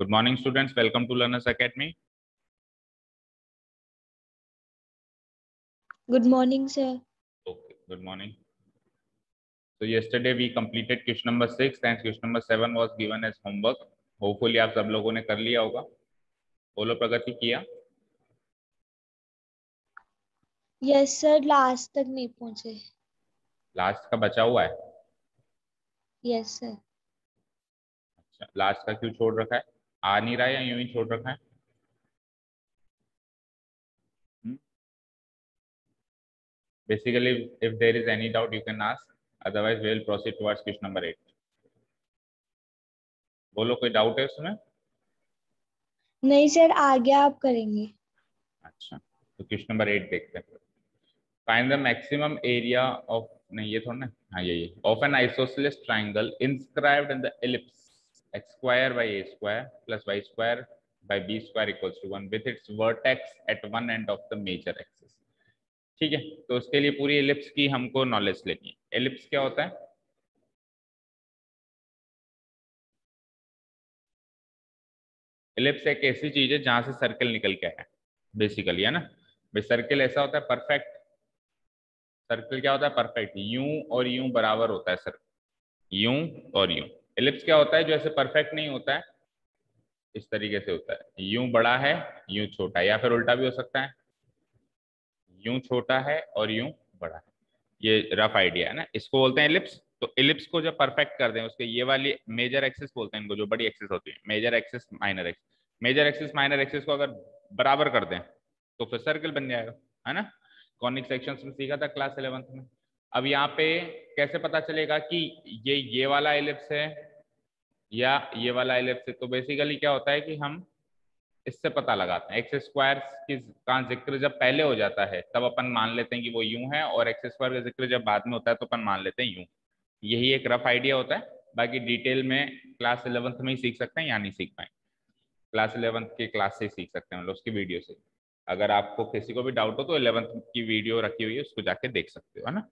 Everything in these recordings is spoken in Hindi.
Good morning, students. Welcome to Learners Academy. Good morning, sir. Okay, good morning. So yesterday we completed question number 6 and question number 7 was given as homework. Hopefully आप सब लोगों ने कर लिया होगा. बोलो प्रगति किया? Yes, sir. लास्ट तक नहीं पहुंचे. लास्ट का बचा हुआ है? Yes, sir. अच्छा, लास्ट का क्यों छोड़ रखा है? आ नहीं रहा है या यूं ही छोड़ रखा है? Basically, if there is any doubt, you can ask. Otherwise, we will proceed towards question number 8. बोलो कोई डाउट है उसमें? नहीं सर, आगे आप करेंगे. अच्छा, तो क्वेश्चन नंबर 8 देखते हैं. Find the maximum area of, नहीं ये थोड़ा ना, हाँ ये of N isosceles triangle inscribed in the ellipse x square by a square plus y square by b square equals to 1 with its vertex at one end of the major axis. ठीक है, तो उसके लिए पूरी एलिप्स की हमको नॉलेज लेनी है. एलिप्स क्या होता है? एलिप्स एक ऐसी चीज है जहां से सर्कल निकल के है बेसिकली, है ना भाई. सर्कल ऐसा होता है परफेक्ट. सर्कल क्या होता है? परफेक्ट. यूं और यूं बराबर होता है सर्कल, यूं और यूं. एलिप्स क्या होता है? जो ऐसे परफेक्ट नहीं होता है, इस तरीके से होता है. यूं बड़ा है, यूं छोटा है, या फिर उल्टा भी हो सकता है, यूं छोटा है और यूं बड़ा है. ये रफ आइडिया है ना. इसको बोलते हैं एलिप्स. तो एलिप्स को जब परफेक्ट कर दें, उसके ये वाली मेजर एक्सिस बोलते हैं इनको, जो बड़ी एक्सिस होती है, major axis minor axis. Major axis minor axis को अगर बराबर कर दें तो फिर सर्कल बन जाएगा, है ना. कॉनिक सेक्शंस में सीखा था क्लास 11th में. अब यहाँ पे कैसे पता चलेगा कि ये वाला एलिप्स है या ये वाला एलिप्स है? तो बेसिकली क्या होता है कि हम इससे पता लगाते हैं. एक्स स्क्वायर का जिक्र जब पहले हो जाता है तब अपन मान लेते हैं कि वो यूं है, और एक्स स्क्वायर का जिक्र जब बाद में होता है तो अपन मान लेते हैं यूं. यही एक रफ आइडिया होता है. बाकी डिटेल में क्लास 11th में ही सीख सकते हैं, या नहीं सीख पाएंगे. क्लास 11th की क्लास से सीख सकते हैं, मतलब उसकी वीडियो से. अगर आपको किसी को भी डाउट हो तो 11th की वीडियो रखी हुई है, उसको जाके देख सकते हो, है ना.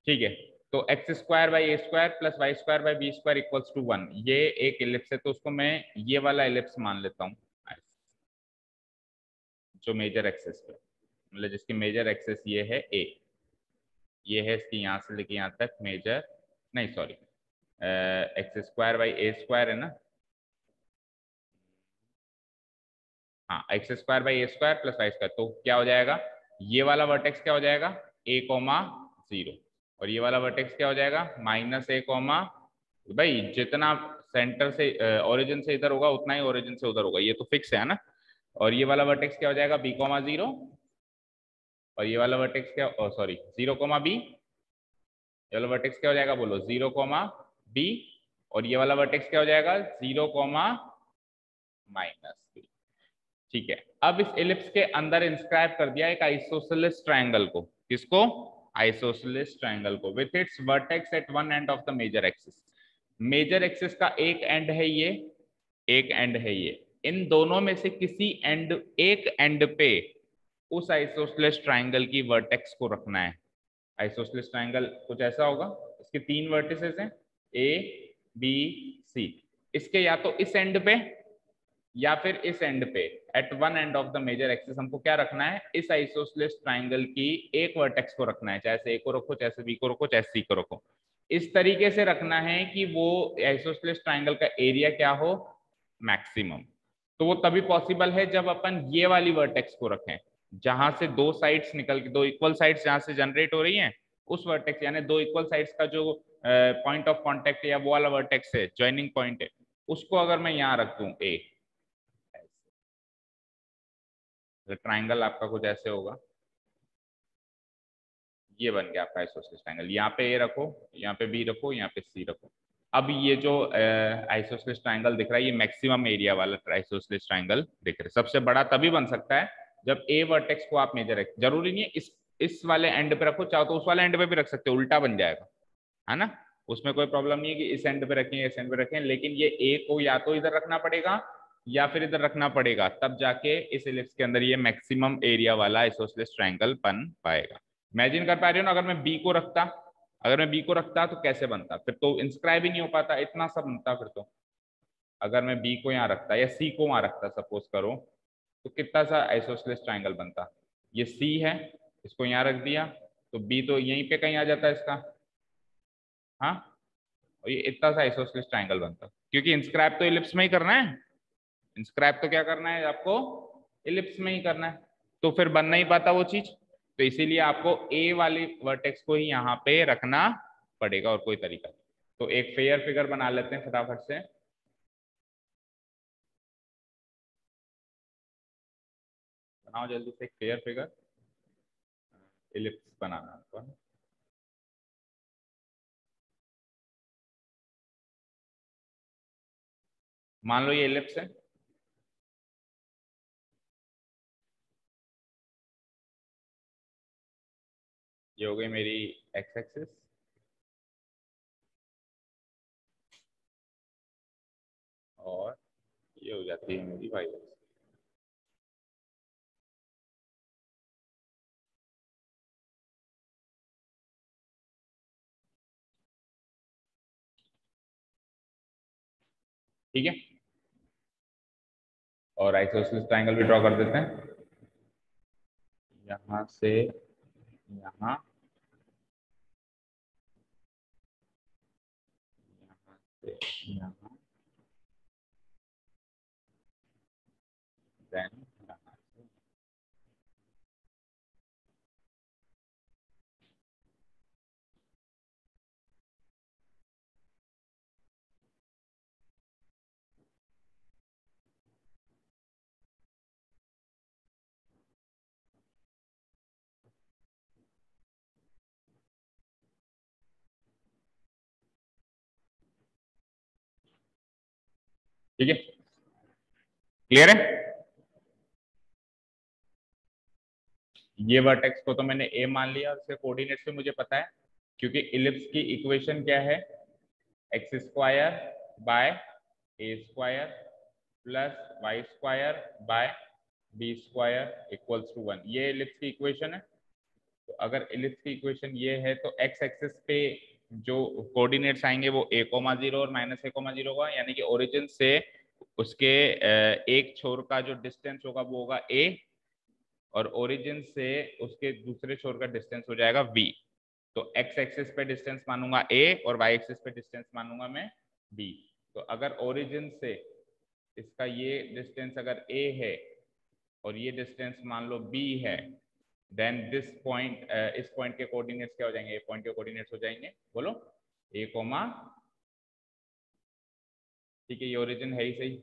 ठीक है, तो x square by a square plus y square by b square equals to 1, ये एक एलिप्स है. तो उसको मैं ये वाला एलिप्स मान लेता हूँ, जो मेजर एक्सेस पे, मतलब जिसकी मेजर एक्सेस ये है ए. ये है इसकी यहाँ से लेके यहाँ तक मेजर, नहीं sorry, x square by a square है ना. हाँ, x square by a square plus y square. तो क्या हो जाएगा? ये वाला वर्टेक्स क्या हो जाएगा? ए कोमा 0. और ये वाला वर्टेक्स क्या हो जाएगा? माइनस ए कोमा, भाई जितना सेंटर से ओरिजिन से इधर होगा उतना ही ओरिजिन से उधर होगा, ये तो फिक्स है ना. और ये वाला वर्टेक्स क्या हो जाएगा? B comma 0. और ये वाला वर्टेक्स क्या, सॉरी 0 कोमा बी. ये वाला वर्टेक्स क्या हो जाएगा? बोलो 0 कोमा बी. और ये वाला वर्टेक्स क्या हो जाएगा? 0 कोमा माइनस बी. ठीक है, अब इस एलिप्स के अंदर इंस्क्राइब कर दिया एक आइसोसेलेस ट्रायंगल को. किसको? आइसोसेलेस ट्रायंगल को. With its vertex at one end of the major axis. Major axis का एक एंड है ये, एक एंड है ये. इन दोनों में से किसी एंड, एक एंड पे उस आइसोसेलेस ट्रायंगल की वर्टेक्स को रखना है. आइसोसेलेस ट्रायंगल कुछ ऐसा होगा, इसके 3 वर्टिसेस हैं, ए बी सी. इसके या तो इस एंड पे या फिर इस एंड पे, at one end of the major axis, हमको क्या रखना है? इस आइसोसेलेस ट्रायंगल की एक वर्टेक्स को रखना है. चाहे ए को रखो, चाहे बी को रखो, चाहे सी को रखो. इस तरीके से रखना है कि वो आइसोसेलेस ट्रायंगल का एरिया क्या हो? मैक्सिमम. तो वो तभी पॉसिबल है जब अपन ये वाली वर्टेक्स को रखें, जहां से दो साइड्स निकल के, दो इक्वल साइड्स जहां से जनरेट हो रही हैं, उस वर्टेक्स, यानी दो इक्वल साइड्स का जो पॉइंट ऑफ कांटेक्ट या वो वाला वर्टेक्स है, ज्वाइनिंग पॉइंट है, उसको अगर मैं यहाँ रख दूं ए, ट्राइंगल आपका कुछ ऐसे होगा. ये बन गया आपका आइसोसेलेस ट्रायंगल. यहाँ पे ए रखो, यहाँ पे बी रखो, यहाँ पे सी रखो. अब ये जो आइसोसेलेस ट्रायंगल दिख रहा है, ये मैक्सिमम एरिया वाला आइसोसेलेस ट्रायंगल दिख रहा है. सबसे बड़ा तभी बन सकता है जब ए वर्टेक्स को आप मेजर रखें. जरूरी नहीं है इस वाले एंड पे रखो, चाहो तो उस वाले एंड पे भी रख सकते हो, उल्टा बन जाएगा, है ना. उसमें कोई प्रॉब्लम नहीं है कि इस एंड पे रखें, इस एंड पे रखें. लेकिन ये ए को या तो इधर रखना पड़ेगा या फिर इधर रखना पड़ेगा, तब जाके इस एलिप्स के अंदर ये मैक्सिमम एरिया वाला आइसोसेलेस ट्रायंगल बन पाएगा. इमेजिन कर पा रहे हो ना, अगर मैं बी को रखता, अगर मैं बी को रखता तो कैसे बनता? फिर तो इंस्क्राइब ही नहीं हो पाता, इतना सब बनता फिर तो. अगर मैं बी को यहाँ रखता या सी को वहां रखता सपोज करो, तो कितना सा आइसोसेलेस ट्राइंगल बनता। ये सी है, इसको यहाँ रख दिया तो बी तो यहीं पे कहीं आ जाता है इसका, हाँ, और ये इतना सा आइसोसेलेस ट्राइंगल बनता, क्योंकि इंस्क्राइब तो इलिप्स में ही करना है, इंस्क्राइब तो क्या करना है आपको, इलिप्स में ही करना है, तो फिर बन नहीं पाता वो चीज। तो इसीलिए आपको ए वाली वर्टेक्स को ही यहाँ पे रखना पड़ेगा, और कोई तरीका नहीं। तो एक फेयर फिगर बना लेते हैं फटाफट से। बनाओ जल्दी से एक फेयर फिगर, इलिप्स बनाना आपको। मान लो ये इलिप्स है, ये हो गई मेरी एक्स एक्सिस, और ये हो जाती है मेरी वाई एक्सिस। ठीक है, और आइसोसेलेस ट्रायंगल भी ड्रॉ कर देते हैं, यहाँ से यहाँ, यहाँ से यहाँ, देन यहाँ से। ठीक है, क्लियर है। ये वर्टेक्स को तो मैंने ए मान लिया, और इसके कोऑर्डिनेट्स भी मुझे पता है, क्योंकि इलिप्स की इक्वेशन क्या है, x square by a square plus y square by b square equals to 1, ये इलिप्स की इक्वेशन है। तो अगर इलिप्स की इक्वेशन ये है, तो एक्स एक्सिस पे जो कोऑर्डिनेट्स आएंगे वो a,0 और -a,0 होगा, यानी कि ओरिजिन से उसके एक छोर का जो डिस्टेंस होगा वो होगा a, और ओरिजिन से उसके दूसरे छोर का डिस्टेंस हो जाएगा v। तो एक्स एक्सिस पे डिस्टेंस मानूंगा a और y एक्सिस पे डिस्टेंस मानूंगा मैं b। तो अगर ओरिजिन से इसका ये डिस्टेंस अगर a है और ये डिस्टेंस मान लो b है, देन दिस पॉइंट, इस पॉइंट के कोऑर्डिनेट्स क्या हो जाएंगे, ए पॉइंट के कोऑर्डिनेट्स हो जाएंगे, बोलो a, ठीक है, ये ओरिजिन है ही सही,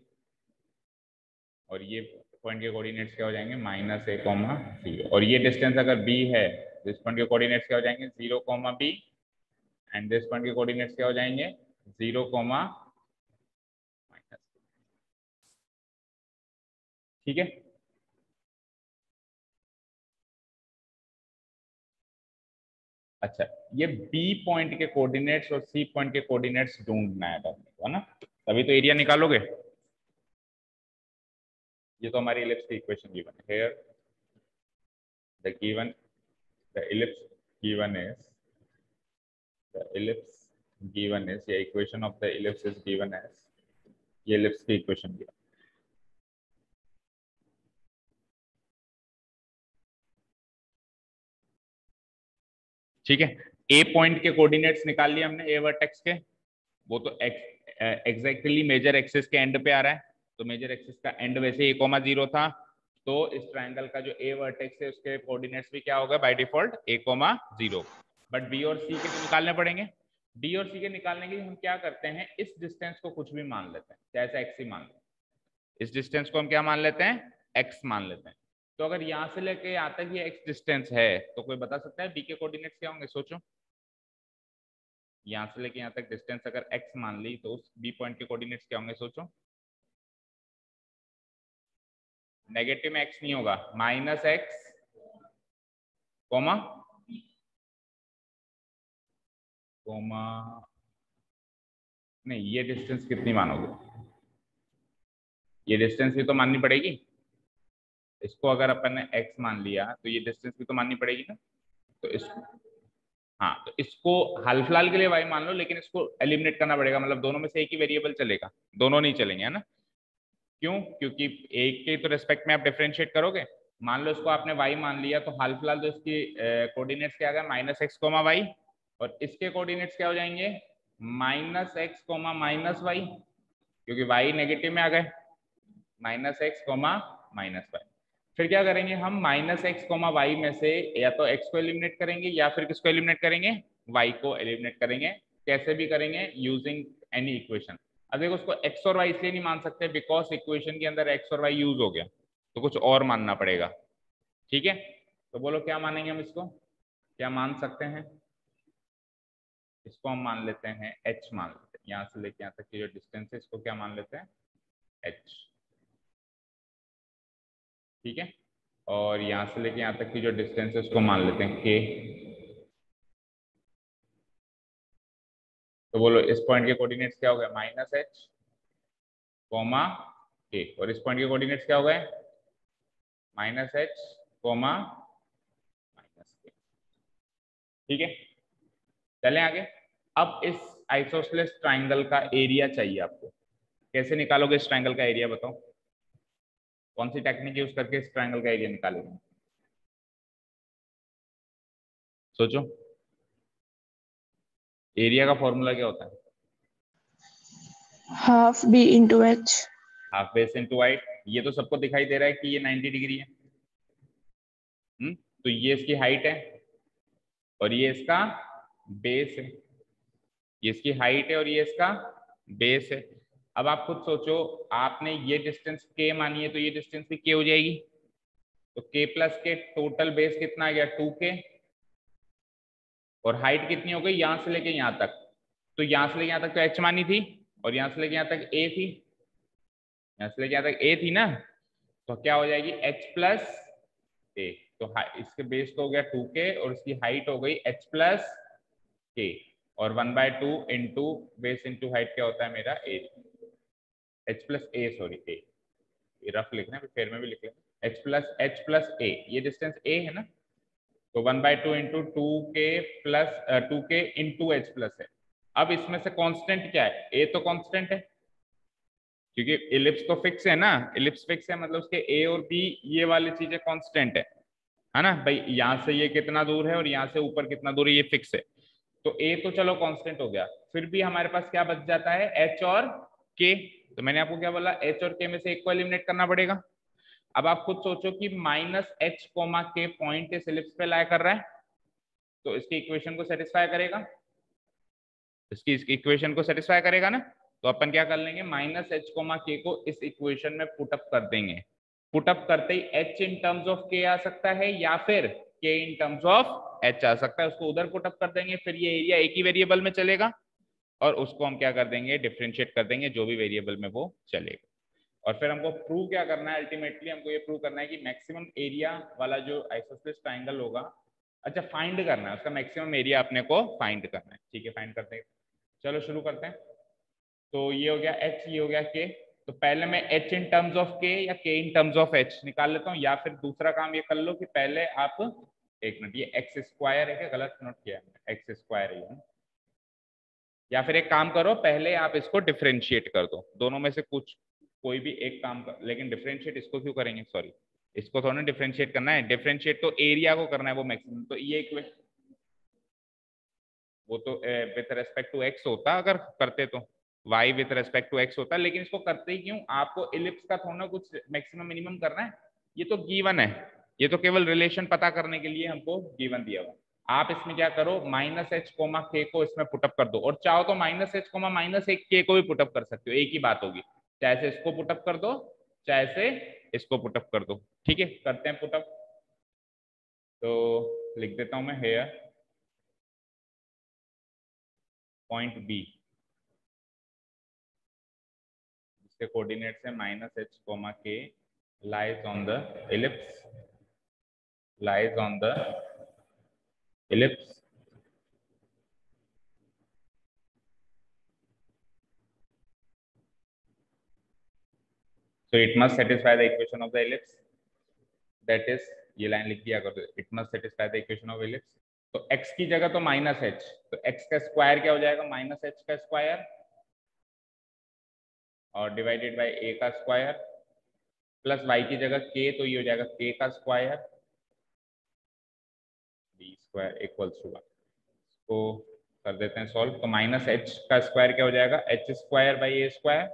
और ये पॉइंट के कोऑर्डिनेट्स क्या हो जाएंगे, -a,0, और ये डिस्टेंस अगर b है, दिस पॉइंट के कोऑर्डिनेट्स क्या हो जाएंगे, 0, b, एंड दिस पॉइंट के कोऑर्डिनेट्स क्या हो जाएंगे, 0, ठीक है। अच्छा, ये बी पॉइंट के कोऑर्डिनेट्स और सी पॉइंट के कोऑर्डिनेट्स ढूंढना है है ना, तभी तो एरिया निकालोगे। ये तो हमारी इलिप्स की इक्वेशन गिवन है, here the ellipse given is, the ellipse given is, या equation of the ellipse is given as, ये इलिप्स की इक्वेशन गिवन। ठीक है, ए पॉइंट के कोऑर्डिनेट्स निकाल लिए हमने, ए वर्टेक्स के, वो तो एग्जैक्टली मेजर एक्सिस के एंड पे आ रहा है, तो मेजर एक्सिस का एंड वैसे a,0 था, तो इस ट्रायंगल का जो ए वर्टेक्स है उसके कोऑर्डिनेट्स भी क्या होगा by default a,0, but B और सी के तो निकालने पड़ेंगे। डी और सी के निकालने के लिए हम क्या करते हैं, इस डिस्टेंस को कुछ भी मान लेते हैं, जैसे एक्स ही मान लेते हैं, इस डिस्टेंस को हम क्या मान लेते हैं, एक्स मान लेते हैं। तो अगर यहाँ से लेके यहाँ तक ये एक्स डिस्टेंस है, तो कोई बता सकता है बी के कोऑर्डिनेट्स क्या होंगे, सोचो। यहाँ से लेके यहाँ तक डिस्टेंस अगर x मान ली, तो उस बी पॉइंट के कोऑर्डिनेट्स क्या होंगे, सोचो। नेगेटिव में x नहीं होगा, -x, कोमा कोमा, नहीं, ये डिस्टेंस कितनी मानोगे, ये डिस्टेंस भी तो माननी पड़ेगी, इसको अगर अपन ने x मान लिया तो ये डिस्टेंस भी तो माननी पड़ेगी ना, तो इस हाँ, तो इसको हाल फिलहाल के लिए y मान लो, लेकिन इसको एलिमिनेट करना पड़ेगा, मतलब दोनों में से एक ही वेरिएबल चलेगा, दोनों नहीं चलेंगे, है ना। क्यों? क्योंकि एक के तो रेस्पेक्ट में आप डिफरेंशिएट करोगे। मान लो इसको आपने y मान लिया, तो हाल फिलहाल तो इसकी कोऑर्डिनेट्स क्या आ गया, -x, y, और इसके कोऑर्डिनेट्स क्या हो जाएंगे, -x, -y, क्योंकि y नेगेटिव में आ गए, -x, -y। फिर क्या करेंगे हम, -x, y में से या तो x को एलिमिनेट करेंगे या फिर किसको एलिमिनेट करेंगे, y को एलिमिनेट करेंगे। कैसे भी करेंगे, यूजिंग एनी इक्वेशन। अब देखो, उसको x और y इसलिए नहीं मान सकते बिकॉज इक्वेशन के अंदर x और y यूज हो गया, तो कुछ और मानना पड़ेगा। ठीक है, तो बोलो क्या मानेंगे हम इसको, क्या मान सकते हैं। इसको हम मान लेते हैं h, मान लेते हैं यहाँ से लेके यहाँ तक की जो डिस्टेंस है, इसको क्या मान लेते हैं, h। ठीक है, और यहाँ से लेके यहाँ तक की जो डिस्टेंस है उसको मान लेते हैं k। तो बोलो इस पॉइंट के कोऑर्डिनेट्स क्या हो गए, -h, k, और इस पॉइंट के कोऑर्डिनेट्स क्या हो गए, -h, -k। ठीक है, चलें आगे। अब इस आइसोसेलेस ट्राइंगल का एरिया चाहिए आपको। कैसे निकालोगे इस ट्राइंगल का एरिया, बताओ कौन सी टेक्निक यूज करके इस ट्राइंगल का एरिया निकालोगे, सोचो। एरिया का फॉर्मूला क्या होता है, half b into h। Half base into height. ये तो सबको दिखाई दे रहा है कि ये 90 डिग्री है। तो ये इसकी हाइट है और ये इसका बेस है, ये इसकी हाइट है और ये इसका बेस है। अब आप खुद सोचो, आपने ये डिस्टेंस k मानी है, तो ये डिस्टेंस भी k हो जाएगी। तो k प्लस के टोटल बेस कितना आ गया, 2k, और हाइट कितनी हो गई यहां से लेके यहां तक, तो यहां से लेके यहां तक तो h मानी थी, और यहां से लेके यहां तक a थी, यहां से लेके यहां तक a थी ना, तो क्या हो जाएगी, h प्लस a। तो इसके बेस तो हो गया 2k और इसकी हाइट हो गई h प्लस k, और 1/2 इंटू बेस इंटू हाइट क्या होता है मेरा, a, h plus a, sorry a, ये रफ लिखना है, फिर में भी लिख लें, h प्लस a, ये डिस्टेंस a है ना, तो 1/2 into 2k plus 2k into h plus है। अब इसमें से कांस्टेंट क्या है, a तो कांस्टेंट है, क्योंकि इलिप्स तो फिक्स है ना, इलिप्स फिक्स है मतलब उसके a और b ये वाली चीजें कांस्टेंट है ना भाई। यहाँ से ये कितना दूर है और यहाँ से ऊपर कितना दूर है, ये फिक्स है। तो a तो चलो कांस्टेंट हो गया, फिर भी हमारे पास क्या बच जाता है, h और k। तो मैंने आपको क्या बोला, h और k में से एक को एलिमिनेट करना पड़ेगा। अब आप खुद सोचो कि -h, k पॉइंट इस इलिप्स पे लाई कर रहा है, तो इसकी इक्वेशन को सेटिस्फाई करेगा, इसकी इक्वेशन को सेटिस्फाई करेगा ना। तो अपन क्या कर लेंगे, -h, k को इस इक्वेशन में पुटअप कर देंगे। पुटअप करते ही h in terms of k आ सकता है या फिर k in terms of h आ सकता है, उसको उधर पुटअप कर देंगे, फिर ये एरिया एक ही वेरिएबल में चलेगा और उसको हम क्या कर देंगे, डिफरेंशिएट कर देंगे जो भी वेरिएबल में वो चलेगा। और फिर हमको प्रूव क्या करना है, अल्टीमेटली हमको ये प्रूव करना है कि मैक्सिमम एरिया वाला जो आइसोसेलेस ट्रायंगल होगा, अच्छा फाइंड करना है उसका मैक्सिमम एरिया, अपने को फाइंड करना है। ठीक है, फाइंड करते हैं, चलो शुरू करते हैं। तो ये हो गया h, ये हो गया k। तो पहले मैं h in terms of k या k in terms of h निकाल लेता हूँ, या फिर दूसरा काम ये कर लो कि पहले आप, एक मिनट, ये x स्क्वायर है क्या, गलत नोट किया है, x स्क्वायर है ये, या फिर एक काम करो, पहले आप इसको डिफरेंशिएट कर दो, दोनों में से कुछ कोई भी एक काम कर, लेकिन डिफरेंशिएट इसको क्यों करेंगे, सॉरी इसको थोड़ा ना डिफरेंशिएट करना है, डिफरेंशिएट तो एरिया को करना है वो मैक्सिमम। तो ये इक्वेशन वो तो विथ रेस्पेक्ट टू एक्स होता अगर करते तो, y with respect to x होता, लेकिन इसको करते ही क्यों, आपको इलिप्स का थोड़ा कुछ मैक्सिमम मिनिमम करना है, ये तो गिवन है, ये तो केवल रिलेशन पता करने के लिए हमको गिवन दिया हुआ। आप इसमें क्या करो, -h, k को इसमें पुटअप कर दो, और चाहो तो -h, -1 k को भी पुटअप कर सकते हो, एक ही बात होगी, चाहे से इसको पुटअप कर दो चाहे से इसको पुटअप कर दो। ठीक है, करते हैं पुटअप। तो लिख देता हूं मैं, हेयर पॉइंट बी, इसके कोऑर्डिनेट्स है -h, k, lies on the ellipse, lies on the ellipse, so it must satisfy the equation of the ellipse, that is, ये लाइन लिख दिया करो, it must satisfy the equation of ellipse, तो x की जगह तो माइनस एच, तो x का स्क्वायर क्या हो जाएगा, माइनस एच का स्क्वायर और डिवाइडेड बाय a का स्क्वायर प्लस y की जगह k, तो ये हो जाएगा k का square b square equals to 1। तो कर देते हैं सॉल्व। तो माइनस एच का स्क्वायर क्या हो जाएगा, h square by a square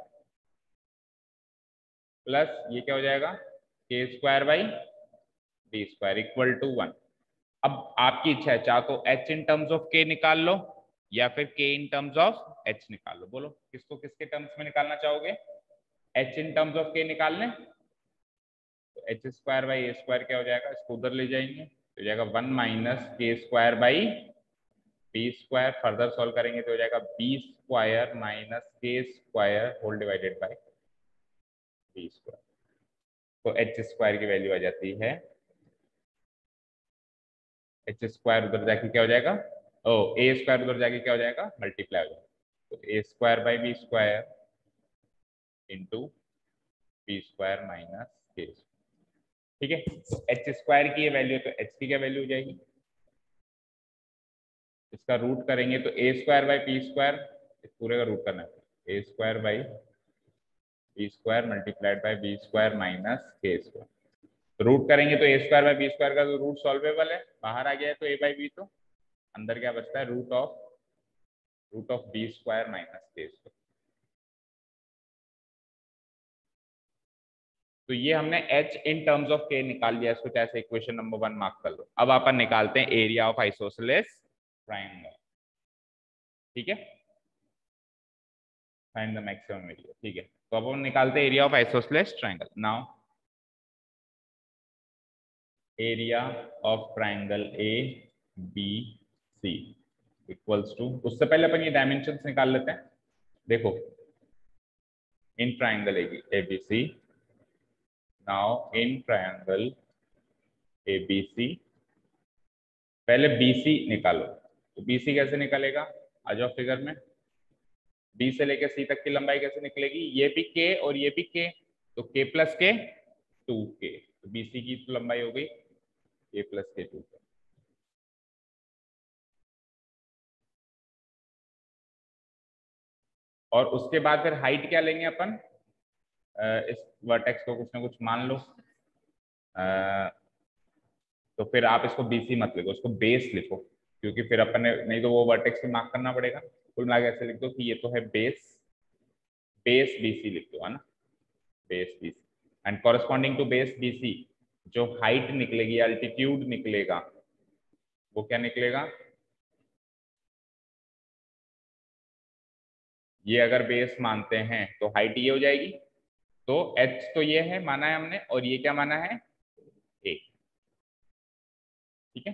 plus ये क्या हो जाएगा k square by b square equal to 1। अब आपकी इच्छा है, चाहे तो h in terms of k निकाल लो या फिर k in terms of h निकाल लो। बोलो किसको किसके टर्म्स में निकालना चाहोगे, h in terms of k निकाल लें तो h square by a square क्या हो जाएगा, इसको उधर ले जाएंगे तो हो जाएगा 1 minus k square by b square. Further solve करेंगे तो हो जाएगा b square minus k square whole divided by b square. तो एच स्क्वायर की वैल्यू आ जाती है, एच स्क्वायर उधर जाके क्या हो जाएगा, ओ ए स्क्वायर उधर जाके क्या हो जाएगा, मल्टीप्लाई हो जाएगा। तो a square by b square into b square minus k square. ठीक है, तो एच स्क्वायर की ये वैल्यू है, तो एच की क्या वैल्यू हो जाएगी, इसका रूट करेंगे तो a square by p square, इस पूरे का रूट करना है, a square by b square multiplied by b square minus k square. Root करेंगे तो a square by b square का तो रूट सॉल्वेबल है, बाहर आ गया है तो ए बाई बी, तो अंदर क्या बचता है root of b square minus k square. तो ये हमने h in terms of k निकाल लिया, इसको ऐसे इक्वेशन नंबर 1 मार्क कर लो। अब अपन निकालते हैं एरिया ऑफ आइसोसेलेस ट्राइंगल। ठीक है, फाइंड द मैक्सिमम एरिया। ठीक है, तो अब हम निकालते हैं area of isosceles triangle. Now area of triangle a b c equals to, उससे पहले अपन ये डायमेंशंस निकाल लेते हैं। देखो in triangle a b c, now in triangle a b c, पहले बी सी निकालो। तो बी सी कैसे निकलेगा, आ जाओ फिगर में। बी से लेकर सी तक की लंबाई कैसे निकलेगी, ये भी के और ये भी के, तो के प्लस के 2k। तो बी सी की तो लंबाई हो गई के प्लस के 2k। और उसके बाद फिर हाइट क्या लेंगे अपन, इस वर्टेक्स को कुछ ना कुछ मान लो, तो फिर आप इसको बीसी मत लिखो, उसको बेस लिखो, क्योंकि फिर अपन ने नहीं तो वो वर्टेक्स भी मार्क करना पड़ेगा। कुल मिला के ऐसे लिख दो कि ये तो है बेस, बेस बीसी लिख दो, है ना, base BC. And corresponding to base BC जो हाइट निकलेगी, अल्टीट्यूड निकलेगा, वो क्या निकलेगा, ये अगर बेस मानते हैं तो हाइट ये हो जाएगी। तो h तो ये है माना है हमने, और ये क्या माना है a। ठीक है,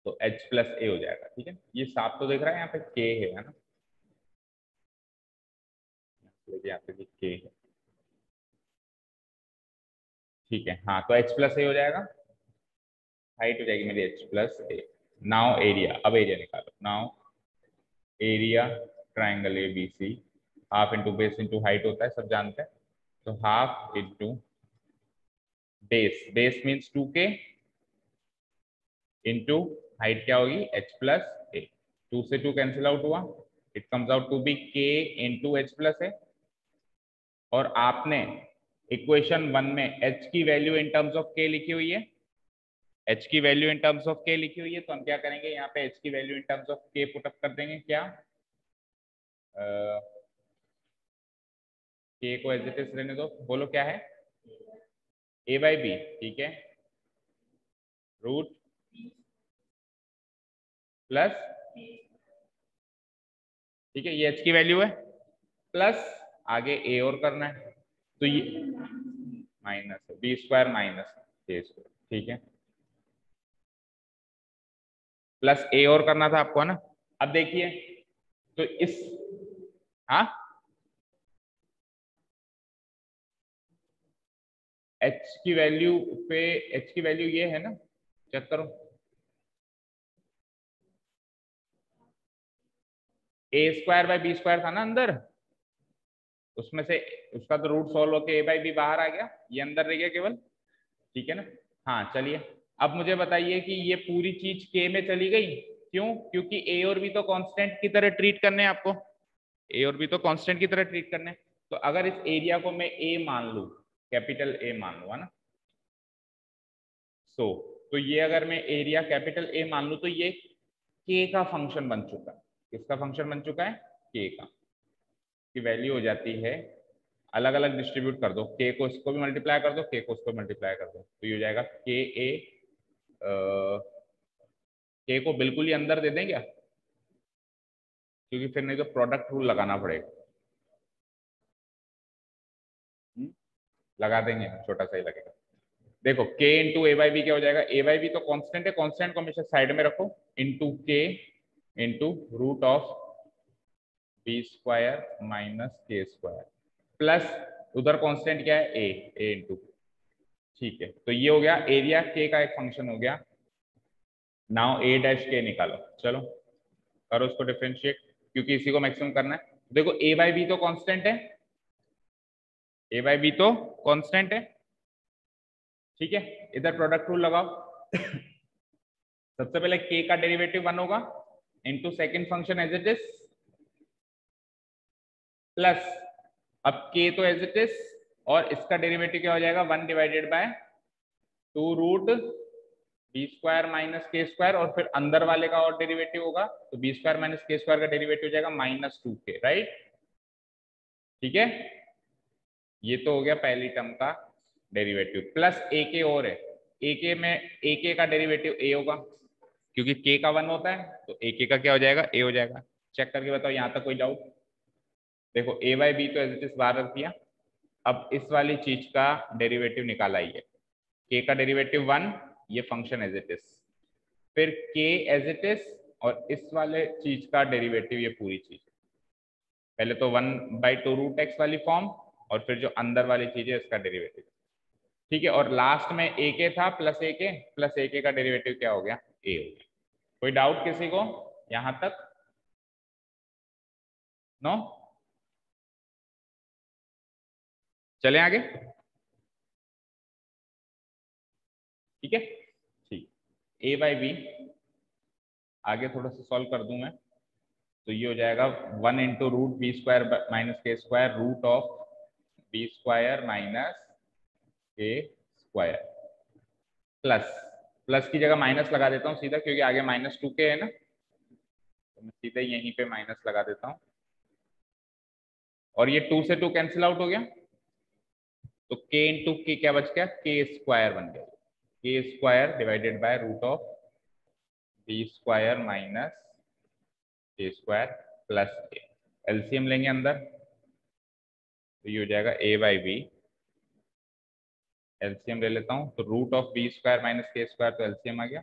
तो h प्लस ए हो जाएगा। ठीक है, ये साफ तो दिख रहा है, यहाँ पे k है ना, यहाँ पे भी k है। ठीक है, हाँ तो h प्लस ए हो जाएगा, हाइट हो जाएगी मेरी h plus a. Now area, अब एरिया निकालो। Now area triangle a b c, half into base into height होता है, सब जानते हैं। तो half into base, base means 2k into height क्या होगी h प्लस ए। 2 से 2 कैंसिल आउट हुआ, it comes out to be k into h plus a. और आपने इक्वेशन 1 में h की value in terms of k लिखी हुई है, h की value in terms of k लिखी हुई है, तो हम क्या करेंगे, यहाँ पे h की value in terms of k put up कर देंगे। क्या k को एज इट इज रहने दो, बोलो क्या है a बाई बी। ठीक है, रूट प्लस, ठीक है ये h की वैल्यू है, प्लस आगे a और करना है, तो ये माइनस है बी स्क्वायर माइनस ए स्क्वायर। ठीक है, प्लस ए और करना था आपको, है ना। अब देखिए तो इस, हाँ h की वैल्यू पे, h की वैल्यू ये है ना, चेक करो, ए स्क्वायर बाई बी स्क्वायर था ना अंदर, उसमें से उसका तो रूट सॉल्व होके ए बाई बी बाहर आ गया, ये अंदर रह गया केवल। ठीक है ना, हाँ चलिए अब मुझे बताइए कि ये पूरी चीज के में चली गई, क्यों? क्योंकि ए और बी तो कांस्टेंट की तरह ट्रीट करने हैं आपको, ए और बी तो कांस्टेंट की तरह ट्रीट करने हैं। तो अगर इस एरिया को मैं ए मान लूं, कैपिटल ए मान लूं, है ना, तो ये अगर मैं एरिया कैपिटल ए मान लूं तो ये के का फंक्शन बन चुका है। किसका फंक्शन बन चुका है? के का। की वैल्यू हो जाती है, अलग अलग डिस्ट्रीब्यूट कर दो, के को इसको भी मल्टीप्लाई कर दो, के को इसको मल्टीप्लाई कर दो, तो ये हो जाएगा के ए। के को बिल्कुल ही अंदर दे दें क्या? क्योंकि फिर नहीं तो प्रोडक्ट रूल लगाना पड़ेगा। लगा देंगे, छोटा सा ही लगेगा। देखो k into a by b क्या हो जाएगा? ए बाई बी तो कांस्टेंट है, कांस्टेंट को हमेशा साइड में रखो, into k into root of b square minus k square, plus उधर कांस्टेंट क्या है? A into. ठीक है, तो ये हो गया एरिया के का एक फंक्शन हो गया। नाउ ए डैश के निकालो, चलो करो उसको डिफरेंशिएट, क्योंकि इसी को मैक्सिमम करना है। देखो ए बाई बी तो कांस्टेंट है, ए बाई बी तो कांस्टेंट है, ठीक है। इधर प्रोडक्ट रूल लगाओ। सबसे पहले के का डेरिवेटिव 1 होगा, into second function as it is, plus अब के तो एज इट इज, और इसका डेरिवेटिव क्या हो जाएगा? 1 divided by 2 root b square minus k square, और फिर अंदर वाले का और डेरिवेटिव होगा, तो b square minus k square का डेरिवेटिव हो जाएगा -2k, राइट? ठीक है, ये तो हो गया पहली टर्म का डेरिवेटिव, प्लस ए के और है, ए के में ए के का डेरिवेटिव ए होगा, क्योंकि के का 1 होता है, तो ए के का क्या हो जाएगा? ए हो जाएगा। चेक करके बताओ, यहाँ तक कोई डाउट? देखो ए बाई बी तो एज इट इज बाहर रख दिया, अब इस वाली चीज का डेरिवेटिव निकाला ही है, के का डेरिवेटिव 1, ये फंक्शन एज इट इज, फिर के एज इट इज, और इस वाले चीज का डेरिवेटिव ये पूरी चीज, पहले तो 1/2 रूट एक्स वाली फॉर्म, और फिर जो अंदर वाली चीज है इसका डेरिवेटिव, ठीक है। और लास्ट में ए के था प्लस ए के, प्लस ए के का डेरिवेटिव क्या हो गया? ए हो गया। कोई डाउट किसी को यहां तक? नो? चले आगे, ठीक है, ठीक। ए बाई बी आगे थोड़ा सा सॉल्व कर दूं मैं, तो ये हो जाएगा 1 into root b square minus k square root of b square minus k square, plus plus की जगह माइनस लगा देता हूँ सीधा, क्योंकि आगे -2k है ना, तो मैं सीधा यहीं पे माइनस लगा देता हूँ, और ये 2 से 2 कैंसिल आउट हो गया, तो k इंटू के क्या बच गया? के स्क्वायर बन गया, k square divided by root of b square minus k square plus a. LCM लेंगे अंदर, तो ये हो जाएगा ए बाई बी, एलसीएम ले लेता हूँ, तो root of b square minus k square, तो एलसीएम आ गया,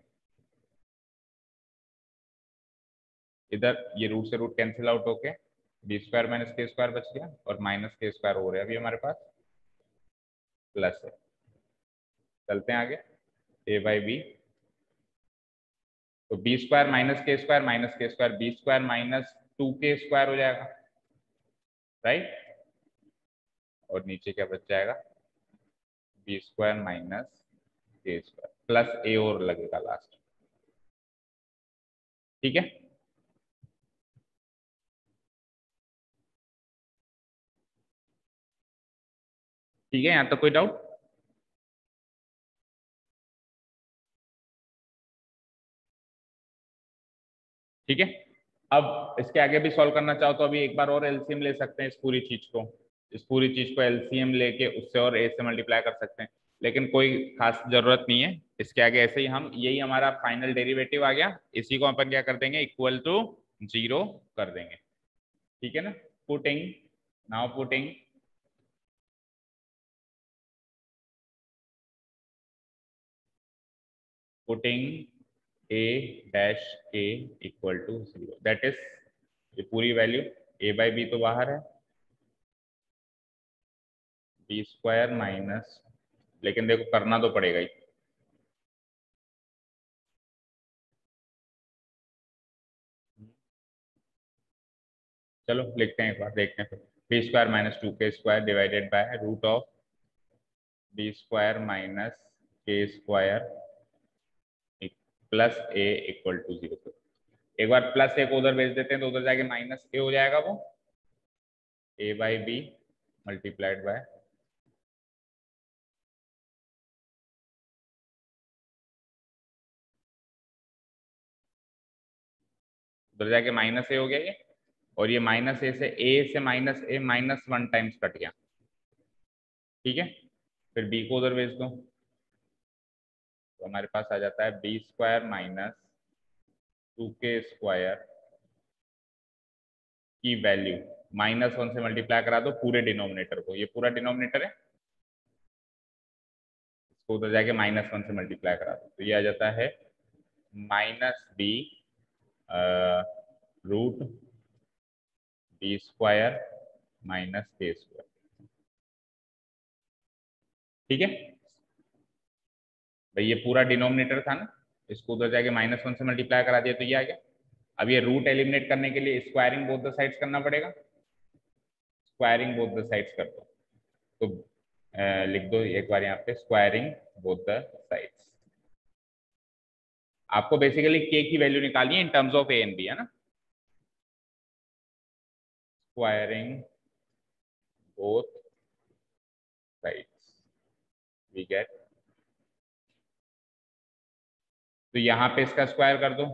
इधर ये रूट से रूट कैंसिल आउट होके b square minus k square बच गया, और माइनस के स्क्वायर हो रहा है अभी हमारे पास, प्लस है। चलते हैं आगे, ए बाई बी, तो b square minus k square, b square minus 2k square हो जाएगा, राइट? और नीचे क्या बच जाएगा? B square minus k square plus a और लगेगा लास्ट, ठीक है। ठीक है, यहाँ तक कोई डाउट? ठीक है, अब इसके आगे भी सॉल्व करना चाहो तो अभी एक बार और एलसीएम ले सकते हैं, इस पूरी चीज को, एलसीएम लेके उससे और ए से मल्टीप्लाई कर सकते हैं, लेकिन कोई खास जरूरत नहीं है इसके आगे, ऐसे ही हम, यही हमारा फाइनल डेरिवेटिव आ गया, इसी को अपन क्या कर देंगे? इक्वल टू 0 कर देंगे, ठीक है ना। Putting, now putting a dash k equal to 0, that is ये पूरी वैल्यू, a बाई बी तो बाहर है, बी स्क्वायर माइनस, लेकिन देखो करना तो पड़ेगा ही, चलो लिखते हैं एक बार, देखते हैं फिर। B square minus 2k square divided by root of b square minus k square plus a equal to 0। एक बार प्लस ए को उधर भेज देते हैं तो उधर जाके माइनस ए हो जाएगा, वो ए बाई बी मल्टीप्लाइड बाय उधर जाके माइनस ए हो गया ये, और ये माइनस ए से माइनस ए -1 टाइम्स कट गया। ठीक है, फिर बी को उधर भेज दो तो हमारे पास आ जाता है b square minus 2k square की वैल्यू -1 से मल्टीप्लाई करा दो पूरे डिनोमिनेटर को, ये पूरा डिनोमिनेटर है, इसको उधर जाके -1 से मल्टीप्लाई करा दो तो ये आ जाता है -b root b square minus k square. ठीक है भाई, ये पूरा डिनोमिनेटर था ना, इसको उधर जाके -1 से मल्टीप्लाई करा दिया तो ये आ गया। अब ये रूट एलिमिनेट करने के लिए स्क्वायरिंग बोथ द साइड्स करना पड़ेगा, स्क्वायरिंग बोथ द साइड्स कर दो तो लिख दो एक बार यहाँ पे squaring both the sides. Basically बेसिकली k की वैल्यू निकालनी है in terms of a and b, है ना। Squaring both sides we get, तो यहाँ पे इसका स्क्वायर कर दो,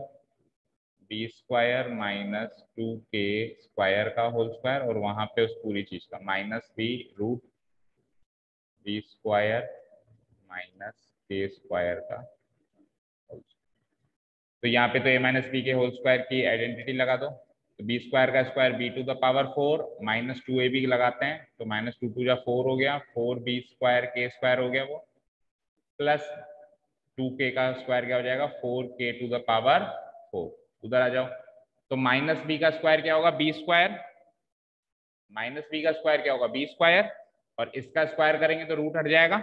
b square minus 2k square का होल स्क्वायर, और वहां पे उस पूरी चीज का -b root b square minus k square का होल स्क्वायर। तो यहाँ पे तो a माइनस बी के होल स्क्वायर की आइडेंटिटी लगा दो, तो बी स्क्वायर का square b to the power 4 -2ab लगाते हैं तो -2 2 4 हो गया, 4b स्क्वायर k स्क्वायर हो गया वो, प्लस 2k का स्क्वायर क्या हो जाएगा 4k टू द पावर 4। उधर आ जाओ तो -b का स्क्वायर क्या होगा b स्क्वायर, -b का स्क्वायर क्या होगा b स्क्वायर, और इसका स्क्वायर करेंगे तो रूट हट जाएगा,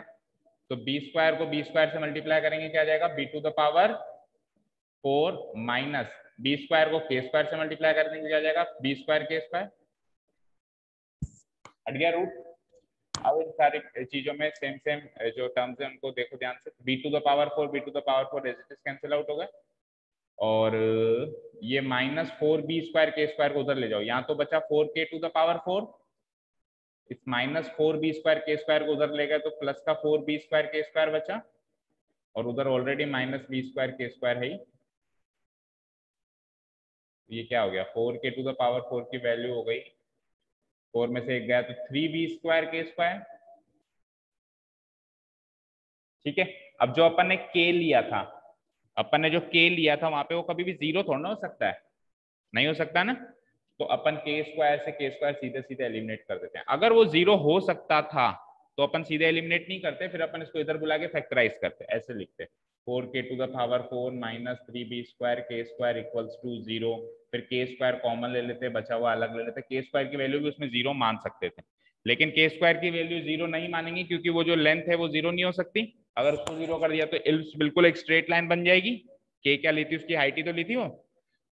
तो b स्क्वायर को b स्क्वायर से मल्टीप्लाई करेंगे क्या आ जाएगा b to the power 4 minus b square को k स्क्वायर से मल्टीप्लाई करने के क्या आ जाएगा b स्क्वायर k स्क्वायर, हट गया रूट। अब इन सारी चीजों में सेम सेम जो टर्म्स है उनको देखो ध्यान से, b to the power 4 b to the power 4 as it is cancel out हो गए, और ये -4b स्क्वायर k स्क्वायर को उधर ले जाओ, यहाँ तो बचा 4k टू द पावर 4, इस -4b स्क्वायर k स्क्वायर को उधर ले गए तो प्लस का 4b स्क्वायर k स्क्वायर बचा, और उधर already -b square k square है ही, ये क्या हो गया 4k टू द पावर 4 की वैल्यू हो गई, 4 में से एक गया तो 3b स्क्वायर k स्क्वायर। ठीक है, अब जो अपन ने k लिया था, अपन ने जो k लिया था वहां पे वो कभी भी 0 थोड़ा ना हो सकता है, नहीं हो सकता ना, तो अपन k स्क्वायर से k स्क्वायर सीधे सीधे एलिमिनेट कर देते हैं। अगर वो 0 हो सकता था तो अपन सीधे एलिमिनेट नहीं करते, फिर अपन इसको इधर बुला के फैक्टराइज करते, ऐसे लिखते 4k to the power 4 -3b square k square equals to 0, फिर k स्क्वायर कॉमन ले लेते, बचा हुआ अलग ले लेते, k स्क्वायर की वैल्यू भी उसमें 0 मान सकते थे, लेकिन k स्क्वायर की वैल्यू 0 नहीं मानेंगे क्योंकि वो जो लेंथ है वो 0 नहीं हो सकती, अगर उसको 0 कर दिया तो बिल्कुल एक स्ट्रेट लाइन बन जाएगी, k क्या ली थी उसकी हाइट ही तो ली थी वो,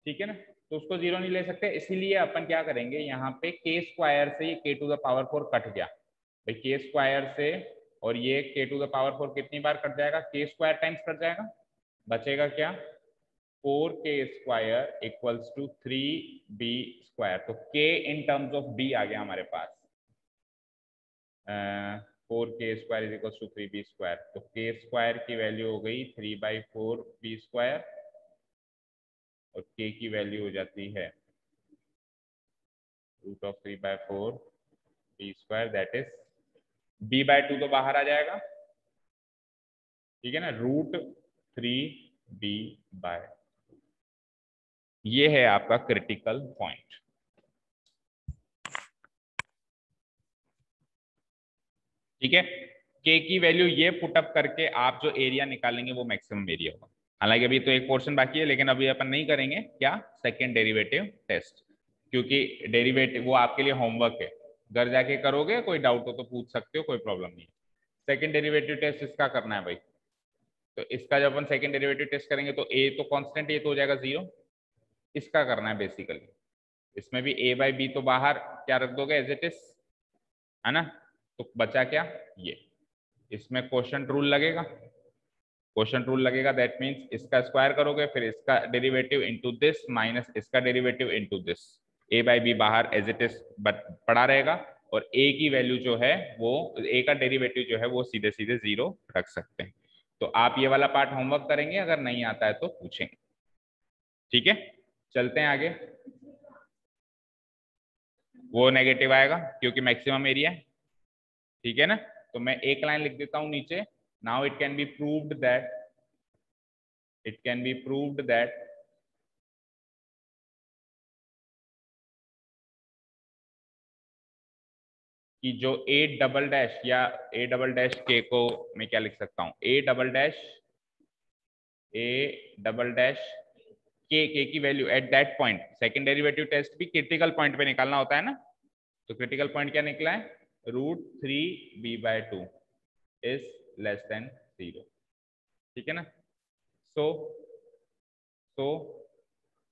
ठीक है ना, तो उसको 0 नहीं ले सकते, इसीलिए अपन क्या करेंगे यहाँ पे k स्क्वायर से ये k to the power 4 cut गया भाई, k स्क्वायर से और ये k टू द पावर 4 कितनी बार कट जाएगा, k स्क्वायर टाइम्स कट जाएगा, बचेगा क्या 4k square equals to 3b square, तो k in terms of b आ गया हमारे पास, 4k square is equals to 3b square, तो k स्क्वायर की वैल्यू हो गई 3/4b स्क्वायर, और k की वैल्यू हो जाती है root of 3/4b square, that is b/2 तो बाहर आ जाएगा, ठीक है ना, √3b/, ये है आपका क्रिटिकल पॉइंट। ठीक है, k की वैल्यू ये पुटअप करके आप जो एरिया निकालेंगे वो मैक्सिमम एरिया होगा, हालांकि अभी तो एक पोर्शन बाकी है, लेकिन अभी अपन नहीं करेंगे क्या सेकेंड डेरिवेटिव टेस्ट, क्योंकि डेरिवेटिव वो आपके लिए होमवर्क है, घर जाके करोगे, कोई डाउट हो तो पूछ सकते हो, कोई प्रॉब्लम नहीं है। सेकेंड डेरिवेटिव टेस्ट इसका करना है भाई, तो इसका जब अपन सेकेंड डेरिवेटिव टेस्ट करेंगे तो a तो कांस्टेंट, ये तो हो जाएगा 0, इसका करना है बेसिकली, इसमें भी a/b तो बाहर क्या रख दोगे एज इट इज, है ना, तो बचा क्या ये, इसमें क्वोशंट रूल लगेगा, क्वेश्चन रूल लगेगा, दैट मीन्स इसका स्क्वायर करोगे फिर इसका डेरिवेटिव इनटू दिस माइनस इसका derivative into this, a by b बाहर एज इट इज पड़ा रहेगा और a की वैल्यू जो है वो a का डेरिवेटिव जो है वो सीधे सीधे 0 रख सकते हैं। तो आप ये वाला पार्ट होमवर्क करेंगे, अगर नहीं आता है तो पूछेंगे। ठीक है, चलते हैं आगे। वो नेगेटिव आएगा क्योंकि मैक्सिमम एरिया है, ठीक है ना। तो मैं एक लाइन लिख देता हूं नीचे, now it can be proved that कि जो a डबल डैश या a डबल डैश के को मैं क्या लिख सकता हूं, a डबल डैश के की value at that point, second derivative test भी क्रिटिकल पॉइंट पे निकालना होता है ना। तो क्रिटिकल पॉइंट क्या निकला है, √3b/2 इज लेस देन 0, ठीक है ना। सो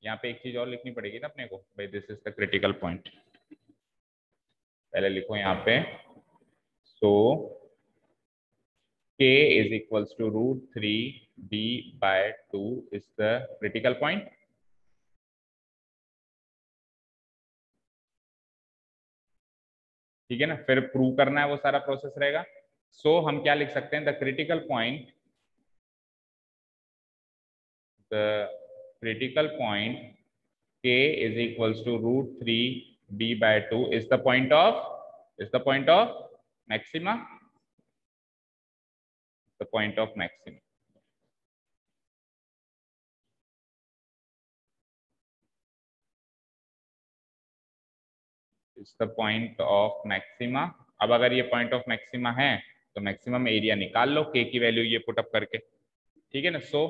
यहाँ पे एक चीज और लिखनी पड़ेगी ना अपने को, भाई this is the critical point. पहले लिखो यहाँ पे, सो k is equals to √3b/2 is the critical point। ठीक है ना, फिर प्रूव करना है, वो सारा प्रोसेस रहेगा। सो हम क्या लिख सकते हैं, the critical point k is equals to √3b/2 is the point of maxima, the point of maxima। Is the point of maxima. अब अगर ये पॉइंट ऑफ मैक्सिमा है तो मैक्सिमम एरिया निकाल लो के की वैल्यू ये पुट अप करके, ठीक है ना। So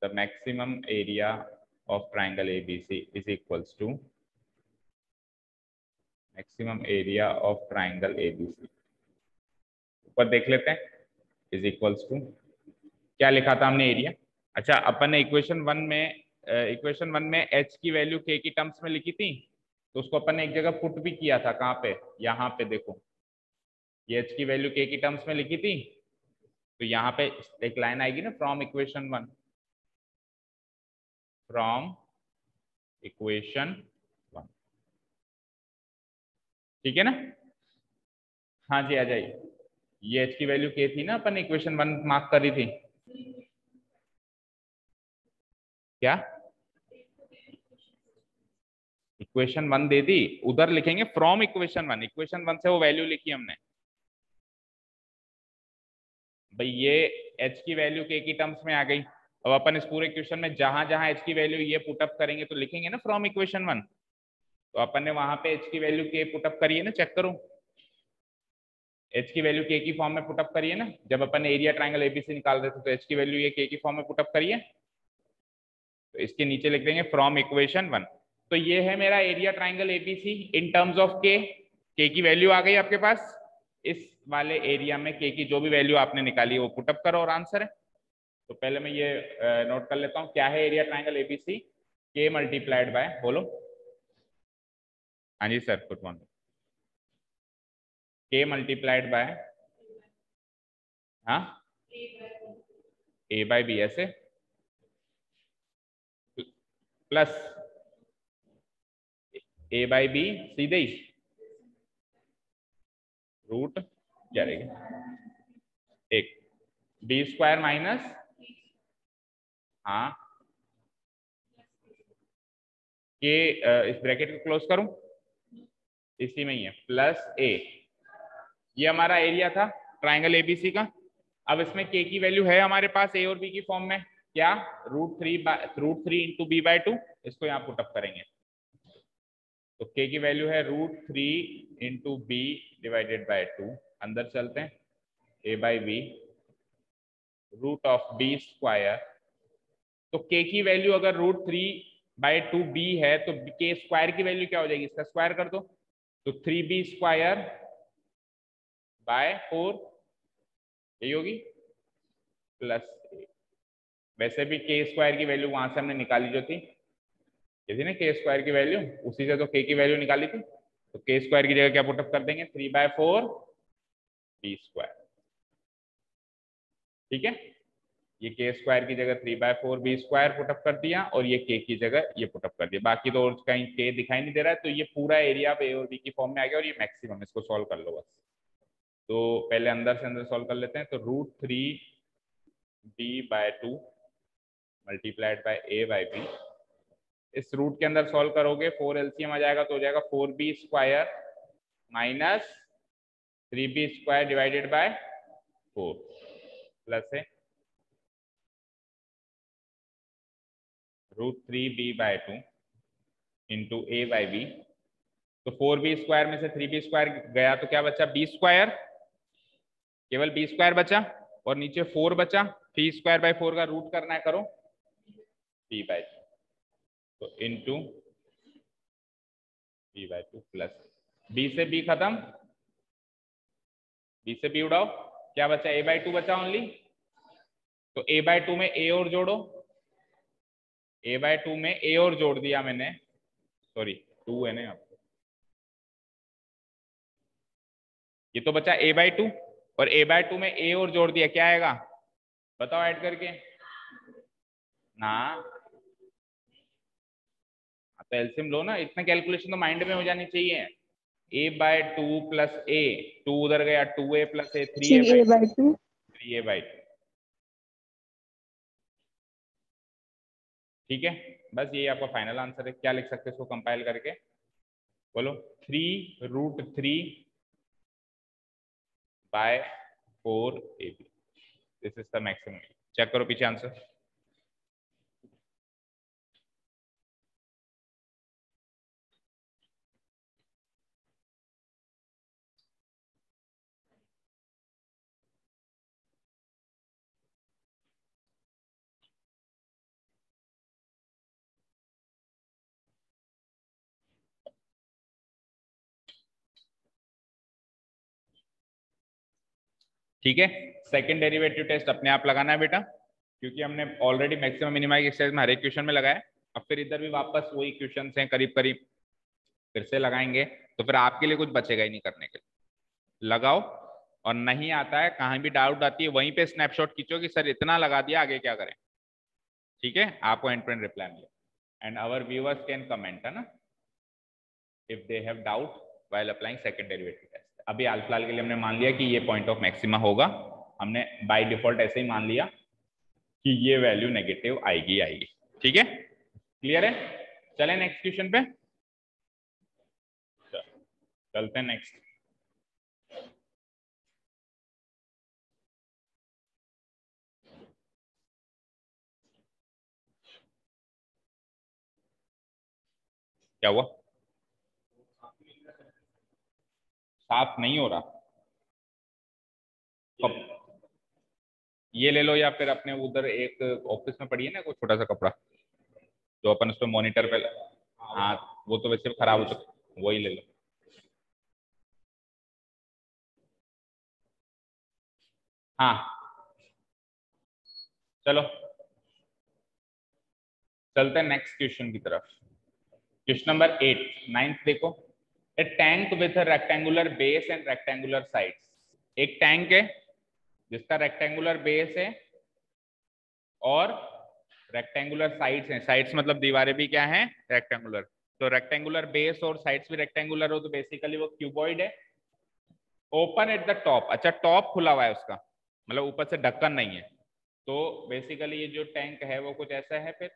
the maximum area of triangle ABC is equals to maximum area of triangle ABC, ऊपर देख लेते हैं, इज इक्वल्स टू क्या लिखा था हमने एरिया। अच्छा, अपन ने इक्वेशन वन में एच की वैल्यू के की टर्म्स में लिखी थी, तो उसको अपन ने एक जगह पुट भी किया था, कहाँ पे, यहाँ पे देखो, ये एच की वैल्यू के की टर्म्स में लिखी थी। तो यहाँ पे एक लाइन आएगी ना, फ्रॉम इक्वेशन वन, ठीक है ना। हाँ जी, आ जाइए। ये एच की वैल्यू के थी ना, अपन इक्वेशन वन मार्क कर रही थी, क्या इक्वेशन वन दे दी, उधर लिखेंगे फ्रॉम इक्वेशन वन से वो वैल्यू लिखी हमने। भाई ये एच की वैल्यू के की टर्म्स में आ गई। अब अपन इस पूरे क्वेश्चन में जहां जहां एच की वैल्यू ये पुटअप करेंगे तो लिखेंगे ना फ्रॉम इक्वेशन वन। तो अपन ने वहां पे एच की वैल्यू के पुटअप करी है ना, चेक करो, एच की वैल्यू के की फॉर्म में पुटअप करिए ना, जब अपन एरिया ट्राइंगल एबीसी निकाल रहे थे तो एच की वैल्यू ये के की फॉर्म में पुटअप करिए। तो इसके नीचे लिख देंगे फ्रॉम इक्वेशन वन। तो ये है मेरा area triangle ABC in terms of के की वैल्यू आ गई आपके पास। इस वाले एरिया में के की जो भी वैल्यू आपने निकाली है वो पुटअप करो और आंसर है। तो पहले मैं ये नोट कर लेता हूँ, क्या है एरिया ट्राइंगल एबीसी, के मल्टीप्लाइड बाय, बोलो। हाँ जी सर, गुड मॉर्निंग। के मल्टीप्लाइड बाय, हाँ, ए बाय बी, ऐसे प्लस ए बाई बी, सीधे ही रूट क्या रहेगा, एक बी स्क्वायर माइनस, हाँ, के इस ब्रैकेट को क्लोज करूं, इसी में ही है, प्लस ए। ये हमारा एरिया था ट्राइंगल एबीसी का। अब इसमें के की वैल्यू है हमारे पास ए और बी की फॉर्म में, क्या, √3 इंटू बी बाई टू, इसको यहाँ पुटअप करेंगे। तो के की वैल्यू है √3 into b divided by two, अंदर चलते हैं, a by b root of b square. तो के की वैल्यू अगर √3/2 बी है तो के स्क्वायर की वैल्यू क्या हो जाएगी, इसका स्क्वायर कर दो, तो 3b स्क्वायर बाय 4 यही होगी, प्लस ए। वैसे भी के स्क्वायर की वैल्यू वहां से हमने निकाली जो थी, ये थी ना के स्क्वायर की वैल्यू, उसी से तो के की वैल्यू निकाली थी। तो के स्क्वायर की जगह क्या पुटअप कर देंगे, 3/4 बी स्क्वायर, ठीक है, ये के स्क्वायर की जगह 3/4 बी स्क्वायर पुटअप कर दिया और ये के की जगह ये पुटअप कर दिया। बाकी तो और कहीं के दिखाई नहीं दे रहा है, तो ये पूरा एरिया अब ए और बी की फॉर्म में आ गया और ये मैक्सिमम, इसको सॉल्व कर लो बस। तो पहले अंदर से अंदर सॉल्व कर लेते हैं। तो √3b/2 मल्टीप्लाइड बाय a/b, इस रूट के अंदर सॉल्व करोगे 4 एलसीएम आ जाएगा, तो हो जाएगा 4b² minus 3b² divided by 4 plus है √3b/2 इंटू a/b। तो 4b² में से 3b² गया तो क्या बचा, b², केवल b² बचा और नीचे 4 बचा। 3²/4 का रूट करना है, करो b/2, तो इंटू b/2 प्लस b से b खत्म, b से b उड़ाओ, क्या बचा a/2 बचा ओनली। तो a/2 में a और जोड़ो, a/2 में a और जोड़ दिया मैंने, सॉरी 2 है ना यहाँ, ये तो बचा a/2 और a/2 में a और जोड़ दिया, क्या आएगा बताओ ऐड करके ना। तो एलसीएम लो ना, इतना कैलकुलेशन तो माइंड में हो जानी चाहिए। a/2 प्लस a, 2 उधर गया, 2a plus a, 3a/2 3a/2। ठीक है, बस ये आपका फाइनल आंसर है। क्या लिख सकते हैं इसको कंपाइल करके, बोलो 3√3/4ab, this is the maximum. Check करो पीछे आंसर। ठीक है, सेकंड डेरिवेटिव टेस्ट अपने आप लगाना है बेटा, क्योंकि हमने ऑलरेडी मैक्सिमम मिनिमा की एक्सरसाइज में हर एक क्वेश्चन में लगाया। अब फिर इधर भी वापस वही क्वेश्चन हैं करीब करीब, फिर से लगाएंगे, तो फिर आपके लिए कुछ बचेगा ही नहीं करने के लिए। लगाओ, और नहीं आता है, कहीं भी डाउट आती है वहीं पे स्नैपशॉट खींचो कि सर इतना लगा दिया, आगे क्या करें। ठीक है, आपको एंड टू एंड रिप्लाई मिले। And our viewers can comment, है ना, if they have doubt while applying second derivative test. अभी फिलहाल के लिए हमने मान लिया कि ये पॉइंट ऑफ मैक्सिमा होगा, हमने बाय डिफॉल्ट ऐसे ही मान लिया कि ये वैल्यू नेगेटिव आएगी आएगी। ठीक है, क्लियर है। चलें नेक्स्ट क्वेश्चन पे, चलते हैं नेक्स्ट। क्या हुआ, साफ नहीं हो रहा, ये ले लो, या फिर अपने उधर एक ऑफिस में पड़ी है ना कोई छोटा सा कपड़ा, जो अपन उस पर मॉनिटर पे, हाँ वो तो वैसे खराब हो चुका, वही ले लो। हाँ चलो, चलते हैं नेक्स्ट क्वेश्चन की तरफ। क्वेश्चन नंबर 8, 9th देखो। A tank with rectangular base and rectangular sides. एक टैंक है जिसका रेक्टेंगुलर बेस है और रेक्टेंगुलर साइड्स हैं। साइड्स मतलब दीवारें भी क्या हैं, रेक्टेंगुलर। तो रेक्टेंगुलर बेस और साइड्स भी रेक्टेंगुलर हो तो बेसिकली वो क्यूबॉइड है। ओपन एट द टॉप, अच्छा टॉप खुला हुआ है उसका, मतलब ऊपर से ढक्कन नहीं है। तो बेसिकली ये जो टैंक है वो कुछ ऐसा है, फिर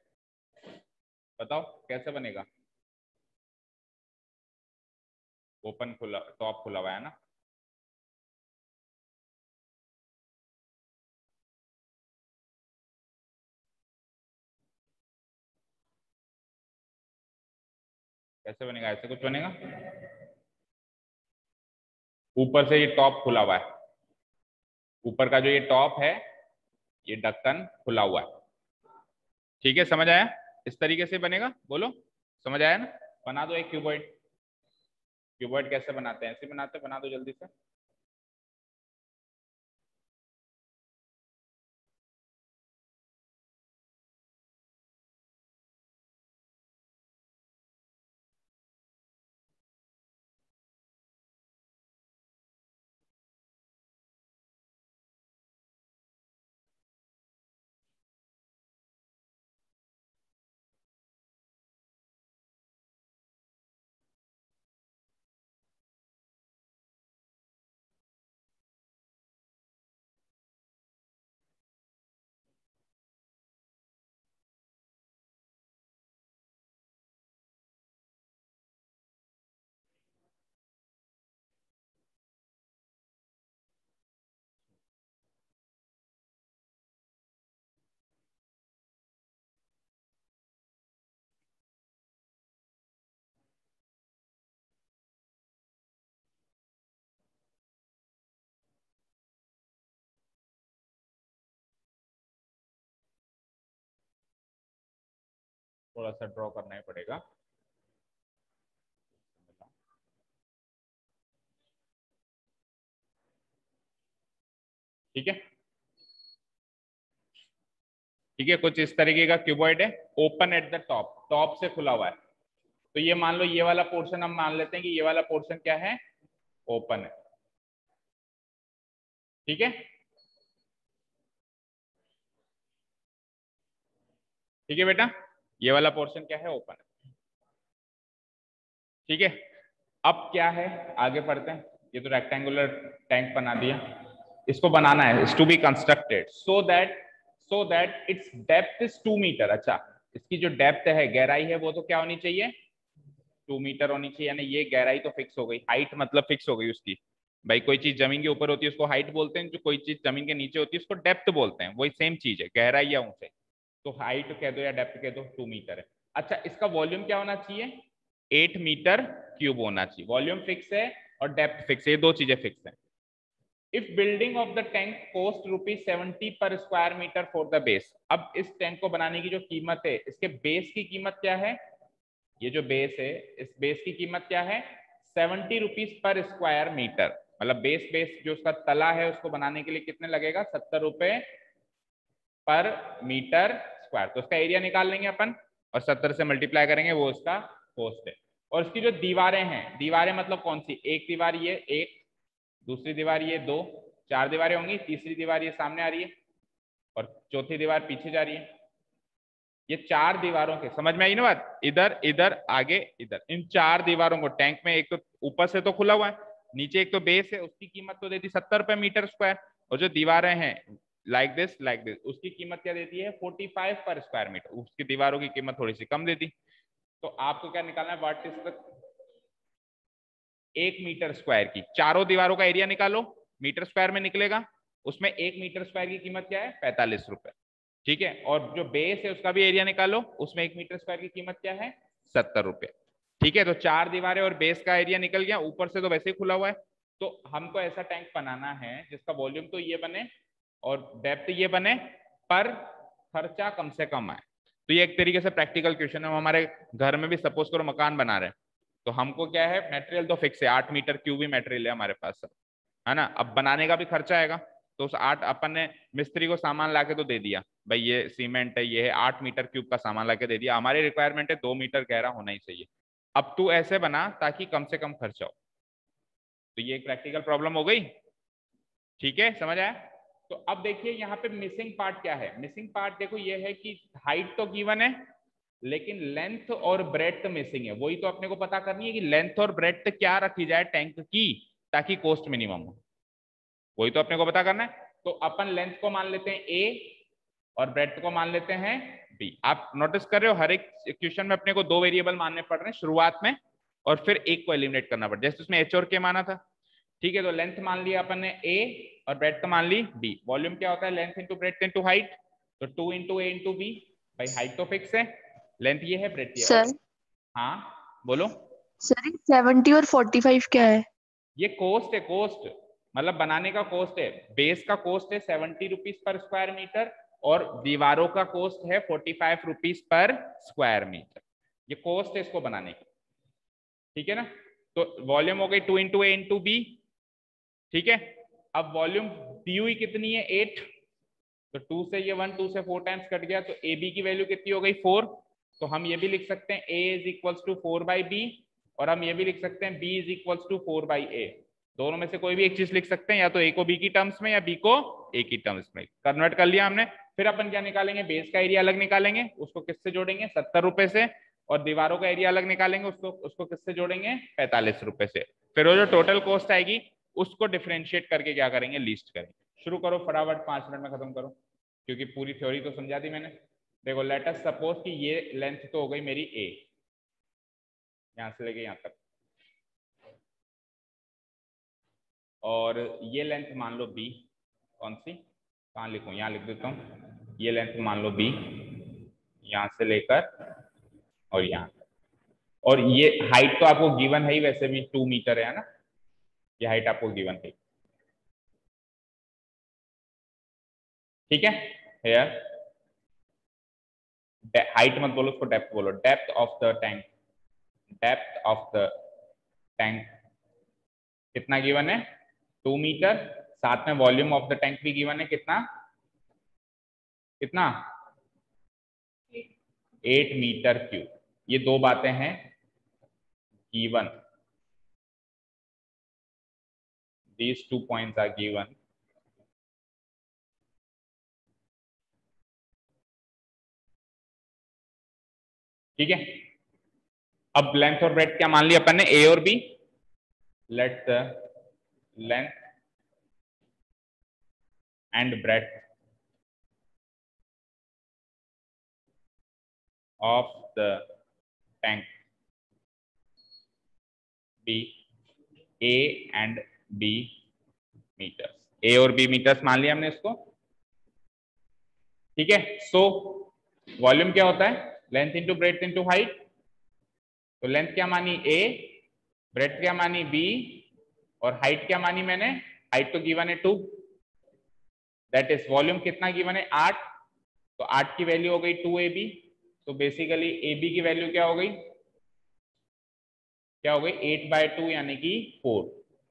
बताओ कैसे बनेगा। ओपन खुला, टॉप खुला हुआ है ना, कैसे बनेगा, ऐसे कुछ बनेगा। ऊपर से ये टॉप खुला हुआ है, ऊपर का जो ये टॉप है ये ढक्कन खुला हुआ है। ठीक है, समझ आया, इस तरीके से बनेगा, बोलो समझ आया ना। बना दो एक क्यूबॉइड। क्यूबॉइड कैसे बनाते हैं, ऐसे बनाते हैं, बना दो जल्दी से। थोड़ा सा ड्रॉ करना ही पड़ेगा। ठीक है, ठीक है, कुछ इस तरीके का क्यूबॉइड है, open at the top, top से खुला हुआ है। तो ये मान लो ये वाला पोर्शन हम मान लेते हैं कि ये वाला पोर्शन क्या है, ओपन है। ठीक है, ठीक है बेटा, ये वाला पोर्शन क्या है, ओपन है। ठीक है, अब क्या है, आगे पढ़ते हैं। ये तो रेक्टेंगुलर टैंक बना दिया, इसको बनाना है, is to be constructed so that its depth is 2 metre. अच्छा, इसकी जो डेप्थ है, गहराई है, वो तो क्या होनी चाहिए, 2 मीटर होनी चाहिए। यानी ये गहराई तो फिक्स हो गई, हाइट मतलब फिक्स हो गई उसकी। भाई कोई चीज जमीन के ऊपर होती है उसको हाइट बोलते हैं, जो कोई चीज जमीन के नीचे होती है उसको डेप्थ बोलते हैं, वही सेम चीज है, गहराई या ऊंचाई। तो हाइट कह दो या डेप्थ कह दो, 2 मीटर है। अच्छा, इसका वॉल्यूम क्या होना चाहिए, 8 मीटर क्यूब होना चाहिए। वॉल्यूम फिक्स है और डेप्थ फिक्स है, ये दो चीजें फिक्स है। If building of the tank cost ₹70 per square metre for the base. अब इस टैंक को बनाने की जो कीमत है, इसके बेस की कीमत क्या है, ये जो बेस है, इस बेस की कीमत क्या है, ₹70 पर स्क्वायर मीटर। मतलब बेस बेस जो उसका तला है उसको बनाने के लिए कितने लगेगा, ₹70 पर मीटर स्क्वायर। तो उसका एरिया निकाल लेंगे अपन और 70 से मल्टीप्लाई करेंगे, वो उसका कॉस्ट है। और इसकी जो दीवारें हैं, दीवारें मतलब कौन सी, एक दीवार ये एक, दूसरी दीवार ये दो, 4 दीवारें होंगी, तीसरी दीवार ये सामने आ रही है और चौथी दीवार पीछे जा रही है। ये 4 दीवारों के, समझ में आई ना बात, इधर इधर आगे इधर, इन 4 दीवारों को टैंक में, एक तो ऊपर से तो खुला हुआ है, नीचे एक तो बेस है, उसकी कीमत तो देती ₹70 मीटर स्क्वायर। और जो दीवारें हैं लाइक दिस, उसकी कीमत क्या देती है, 45 पर स्क्वायर मीटर। उसकी दीवारों की कीमत थोड़ी सी कम देती। तो आपको क्या निकालना है, what is the 1 metre square की, चारों दीवारों का एरिया निकालो, मीटर स्क्वायर में निकलेगा। उसमें 1 मीटर स्क्वायर की कीमत क्या है, ₹45। ठीक है, और जो बेस है उसका भी एरिया निकालो, उसमें 1 मीटर स्क्वायर की कीमत क्या है, ₹70। ठीक है, तो 4 दीवारें और बेस का एरिया निकल गया, ऊपर से तो वैसे ही खुला हुआ है। तो हमको ऐसा टैंक बनाना है जिसका वॉल्यूम तो ये बने और डेप्थ ये बने, पर खर्चा कम से कम आए। तो ये एक तरीके से प्रैक्टिकल क्वेश्चन है। हम हमारे घर में भी सपोज करो मकान बना रहे हैं, तो हमको क्या है, मटेरियल तो फिक्स है, 8 मीटर क्यूब ही मटेरियल है हमारे पास, है ना। अब बनाने का भी खर्चा आएगा, तो उस 8 अपन ने मिस्त्री को सामान लाके तो दे दिया, भाई ये सीमेंट है, ये है, 8 मीटर क्यूब का सामान लाके दे दिया, हमारी रिक्वायरमेंट है 2 मीटर गहरा होना ही चाहिए। अब तू ऐसे बना ताकि कम से कम खर्चा हो। तो ये एक प्रैक्टिकल प्रॉब्लम हो गई। ठीक है, समझ आया। तो अब देखिए यहाँ पे मिसिंग पार्ट क्या है, मिसिंग पार्ट देखो ये है कि हाइट तो गिवन है लेकिन लेंथ और ब्रेड्थ मिसिंग है। वही तो अपने को पता करनी है कि लेंथ और ब्रेड्थ क्या रखी जाए टैंक की ताकि कॉस्ट मिनिमम हो, वही तो अपने को पता करना है। तो अपन लेंथ को मान लेते हैं ए और ब्रेड्थ को मान लेते हैं बी। आप नोटिस कर रहे हो हर एक क्वेश्चन में अपने को 2 वेरिएबल मानने पड़ रहे हैं शुरुआत में, और फिर एक को एलिमिनेट करना पड़, जैसे उसमें एच और के माना था। ठीक है, तो लेंथ मान लिया अपन ने ए और ब्रेड्थ मान ली बी। वॉल्यूम क्या होता है, length into breadth into height, तो 2 इंटू ए इंटू बी। भाई हाइट तो फिक्स है, लेंथ ये है, ब्रेड्थ ये है। और सर हाँ बोलो। सर 70 और 45 क्या है? ये कॉस्ट है, कॉस्ट मतलब बनाने का कॉस्ट है। बेस का कॉस्ट है ₹70 पर स्क्वायर मीटर और दीवारों का कॉस्ट है ₹45 पर स्क्वायर मीटर। ये कॉस्ट है इसको बनाने की। ठीक है ना, तो वॉल्यूम हो गई 2 इंटू ए इंटू बी। ठीक है, अब वॉल्यूम दी हुई कितनी है, 8, तो 2 से ये 1, 2 से 4 टाइम्स कट गया, तो ए बी की वैल्यू कितनी हो गई, 4। तो हम ये भी लिख सकते हैं ए इज इक्वल्स टू 4/b, और हम ये भी लिख सकते हैं B is equals to 4/a। दोनों में से कोई भी एक चीज लिख सकते हैं, या तो ए को बी की टर्म्स में या बी को ए की टर्म्स में। कन्वर्ट कर लिया हमने। फिर अपन क्या निकालेंगे, बेस का एरिया अलग निकालेंगे, उसको किससे जोड़ेंगे, ₹70 से, और दीवारों का एरिया अलग निकालेंगे, उसको उसको किससे जोड़ेंगे, ₹45 से। फिर वो जो टोटल कॉस्ट आएगी उसको डिफरेंशिएट करके क्या करेंगे, लिस्ट करेंगे। शुरू करो फटाफट, 5 मिनट में खत्म करो, क्योंकि पूरी थ्योरी तो समझा दी मैंने। देखो लेट अस सपोज कि ये लेंथ तो हो गई मेरी ए, यहां से लेके यहां तक, और ये लेंथ मान लो बी। कौन सी, कहाँ लिखूं, यहाँ लिख देता हूँ। ये लेंथ मान लो बी, यहां से लेकर और यहाँ तक। और ये हाइट तो आपको गिवन है ही, वैसे भी 2 मीटर है ना, ये हाइट आपको गिवन है। ठीक है, हेयर हाइट मत बोलो, उसको डेप्थ बोलो। Depth of the tank, depth of the tank कितना गिवन है? 2 मीटर। साथ में वॉल्यूम ऑफ द टैंक भी गिवन है, कितना कितना 8 मीटर क्यूब। ये दो बातें हैं given, these 2 points are given। ठीक है, अब लेंथ और ब्रेड्थ क्या मान लिया अपन ने? ए और b. Let the length and breadth of the tank be a and b metres. A और बी मीटर्स मान लिया हमने इसको। ठीक है, सो वॉल्यूम क्या होता है? Length into breadth into height. तो लेंथ क्या मानी? ए, ब्रेड्थ क्या मानी? बी, और हाइट क्या मानी मैंने? हाइट तो गिवन है 2, दैट इज वॉल्यूम कितना गिवन है? 8। तो 8 की वैल्यू हो गई 2ab। तो बेसिकली ab की वैल्यू क्या हो गई? क्या हो गई? 8/2 यानी कि 4।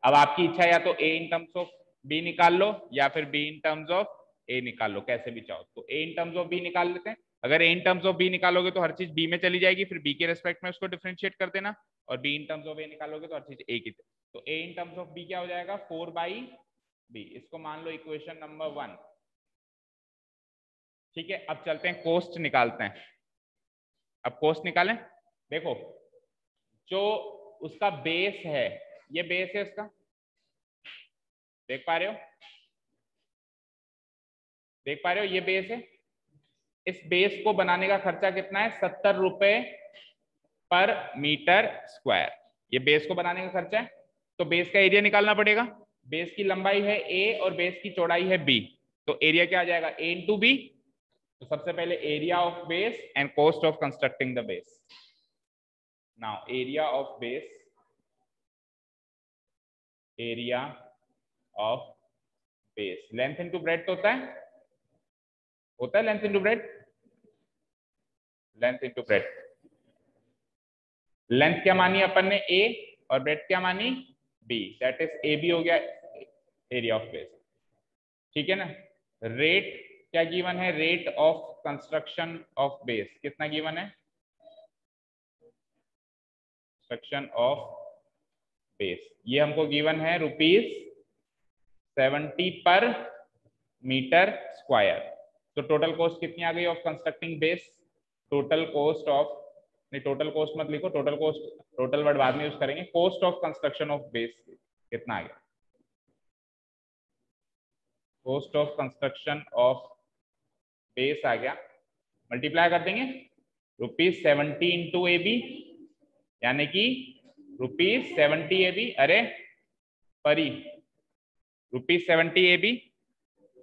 अब आपकी इच्छा या तो a in terms of b निकाल लो या फिर b in terms of a निकाल लो, कैसे भी चाहो। तो a in terms of b निकाल लेते हैं। अगर a in terms of b निकालोगे तो हर चीज b में चली जाएगी, फिर b के रेस्पेक्ट में उसको डिफरेंशिएट कर देना, और b in terms of a निकालोगे तो हर चीज a की। तो a in terms of b क्या हो जाएगा? 4/b। इसको मान लो इक्वेशन नंबर 1। ठीक है, अब चलते हैं कोस्ट निकालते हैं। अब कोस्ट निकालें। देखो, जो उसका बेस है, ये बेस है उसका, देख पा रहे हो? देख पा रहे हो? ये बेस है। इस बेस को बनाने का खर्चा कितना है? 70 रुपए पर मीटर स्क्वायर। ये बेस को बनाने का खर्चा है। तो बेस का एरिया निकालना पड़ेगा। बेस की लंबाई है a और बेस की चौड़ाई है b। तो एरिया क्या आ जाएगा? a into B. तो सबसे पहले area of base and cost of constructing the base. Now area of base, area of base, length into breadth होता है, length into breadth, length into breadth. Length क्या मानी अपन ने? a, और ब्रेड्थ क्या मानी? b, that is A B हो गया एरिया ऑफ बेस। ठीक है ना? रेट क्या गिवन है? Rate of construction of base कितना गिवन है? कंस्ट्रक्शन ऑफ बेस ये हमको गिवन है ₹70 पर मीटर स्क्वायर। तो टोटल कॉस्ट कितनी आ गई of constructing base? Total cost of, नहीं टोटल कॉस्ट मत लिखो, टोटल कॉस्ट, टोटल वर्ड बाद में यूज करेंगे। Cost of construction of base कितना आ गया? Cost of construction of base आ गया, मल्टीप्लाई कर देंगे ₹70 इंटू ए बी, यानी कि ₹70 ए बी। अरे परी, ₹70 ए बी।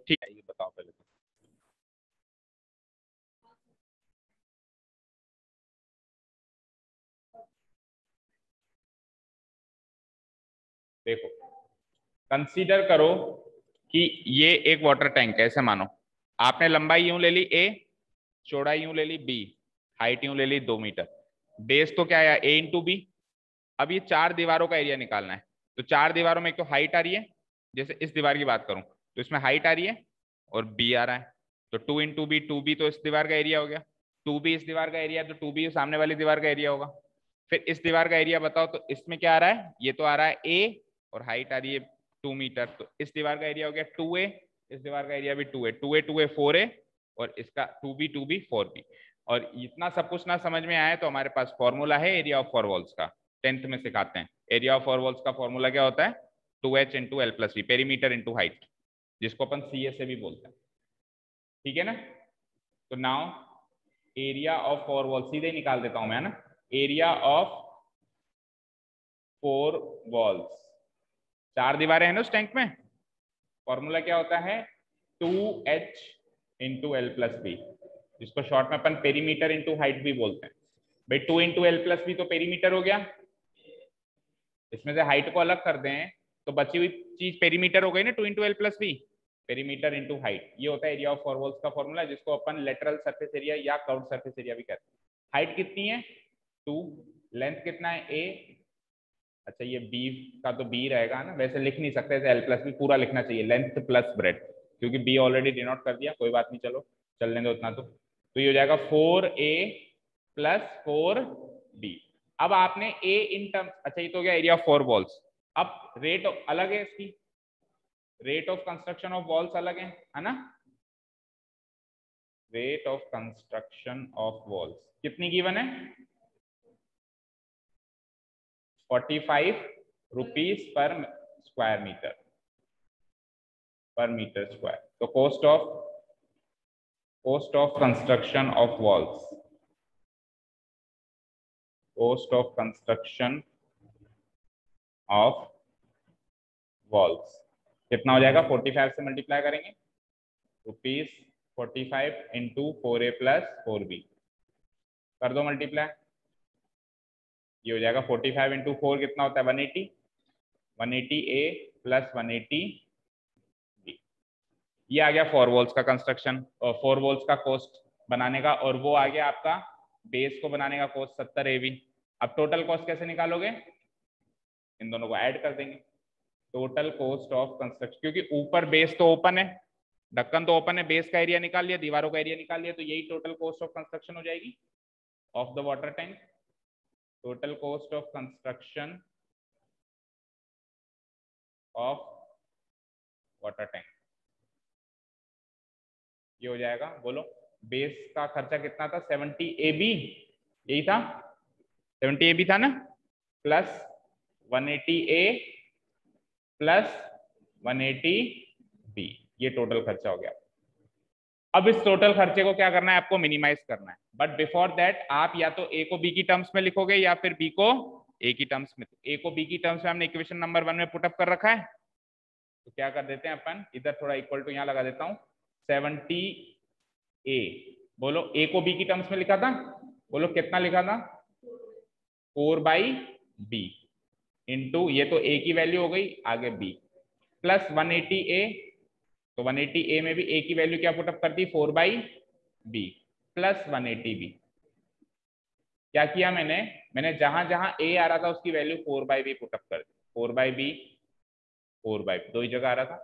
ठीक है, ये बताओ पहले तो। देखो, कंसीडर करो कि ये एक वाटर टैंक है, ऐसे मानो आपने लंबाई यूं ले ली a, चौड़ाई यूं ले ली b, हाइट यूं ले ली 2 मीटर। बेस तो क्या है? a into B. अब ये 4 दीवारों का एरिया निकालना है। तो 4 दीवारों में एक तो हाइट आ रही है, जैसे इस दीवार की बात करूं तो इसमें हाइट आ रही है और b आ रहा है। तो 2 इंटू बी, 2b तो इस दीवार का एरिया हो गया। 2b इस दीवार का एरिया, तो 2b सामने वाली दीवार का एरिया होगा। फिर इस दीवार का एरिया बताओ, तो इसमें क्या आ रहा है? ये तो आ रहा है a, और हाइट आ रही है 2 मीटर। तो इस दीवार का एरिया हो गया 2a, इस दीवार का एरिया भी 2a, 2a 2a 4a, और इसका 2b 4b। और इतना सब कुछ ना समझ में आए तो हमारे पास फॉर्मूला है एरिया ऑफ फोर वॉल्स का, 10th में सिखाते हैं। एरिया ऑफ फोर वॉल्स का फॉर्मूला क्या होता है? 2h into L plus B, perimeter into height, जिसको अपन सी से भी बोलते हैं। ठीक है ना? तो now area of four wall सीधे निकाल देता हूं मैं, है ना? एरिया ऑफ 4 वॉल्स, 4 दीवारें हैं ना उस टैंक में। फॉर्मूला क्या होता है? 2h into L plus B, जिसको शॉर्ट में अपन पेरीमीटर इंटू हाइट भी बोलते हैं। भाई 2 इंटू एल प्लस बी तो पेरीमीटर हो गया, इसमें से हाइट को अलग कर दें तो बची हुई चीज पेरीमीटर हो गई ना, 2 into L plus B. Perimeter into height, ये होता है एरिया ऑफ फोर वॉल्स का फॉर्मूला, जिसको अपन लेटरल सरफेस एरिया या कर्व्ड सरफेस एरिया भी कहते हैं। हाइट कितनी है 2, लेंथ कितना है a, अच्छा ये b का तो b रहेगा ना, वैसे लिख नहीं सकते थे, l प्लस b पूरा लिखना चाहिए, लेंथ प्लस ब्रेड, क्योंकि b ऑलरेडी डिनोट कर दिया, कोई बात नहीं, चलो चलने दो उतना। तो ये हो जाएगा 4a प्लस 4b। अब आपने a इन टर्म्स, अच्छा ये तो हो गया एरिया ऑफ फोर वॉल्स। अब रेट अलग है इसकी, rate of construction of walls अलग है ना, rate of construction of walls कितनी गिवन है 45 रुपीज पर स्क्वायर मीटर, पर मीटर स्क्वायर। तो cost of construction of walls, cost of construction of walls कितना हो जाएगा, 45 से मल्टीप्लाई करेंगे, ₹45 इंटू 4a प्लस 4b, कर दो मल्टीप्लाई, ये हो जाएगा 45 इंटू 4 कितना होता है 180, 180a प्लस 180b। ये आ गया फोर वॉल्स का कंस्ट्रक्शन और फोर वॉल्स का कॉस्ट बनाने का, और वो आ गया आपका बेस को बनाने का कॉस्ट 70 AV। अब टोटल कॉस्ट कैसे निकालोगे, इन दोनों को ऐड कर देंगे, टोटल कॉस्ट ऑफ कंस्ट्रक्शन, क्योंकि ऊपर बेस तो ओपन है, ढक्कन तो ओपन है, बेस का एरिया निकाल लिया, दीवारों का एरिया निकाल लिया, तो यही टोटल कॉस्ट ऑफ कंस्ट्रक्शन हो जाएगी of the water tank. Total cost of construction of water tank ये हो जाएगा, बोलो बेस का खर्चा कितना था 70 AB, यही था 70 AB था ना, प्लस 180A प्लस 180B, ये टोटल खर्चा हो गया। अब इस टोटल खर्चे को क्या करना है आपको, मिनिमाइज करना है, बट बिफोर दैट आप या तो ए को बी की टर्म्स में लिखोगे या फिर बी को ए की टर्म्स में। ए को बी की टर्म्स में हमने इक्वेशन नंबर 1 में पुटअप कर रखा है, तो क्या कर देते हैं अपन, इधर थोड़ा इक्वल टू यहाँ लगा देता हूँ, 70A, बोलो ए को बी की टर्म्स में लिखा था, बोलो कितना लिखा था 4/b इंटू, ये तो ए की वैल्यू हो गई, आगे बी प्लस 180A, तो 180A में भी ए की वैल्यू क्या पुटअप कर दी 4/b प्लस 180b। क्या किया मैंने जहां जहां ए आ रहा था उसकी वैल्यू 4/b पुटअप कर दी, 4/b 4/b, दो ही जगह आ रहा था,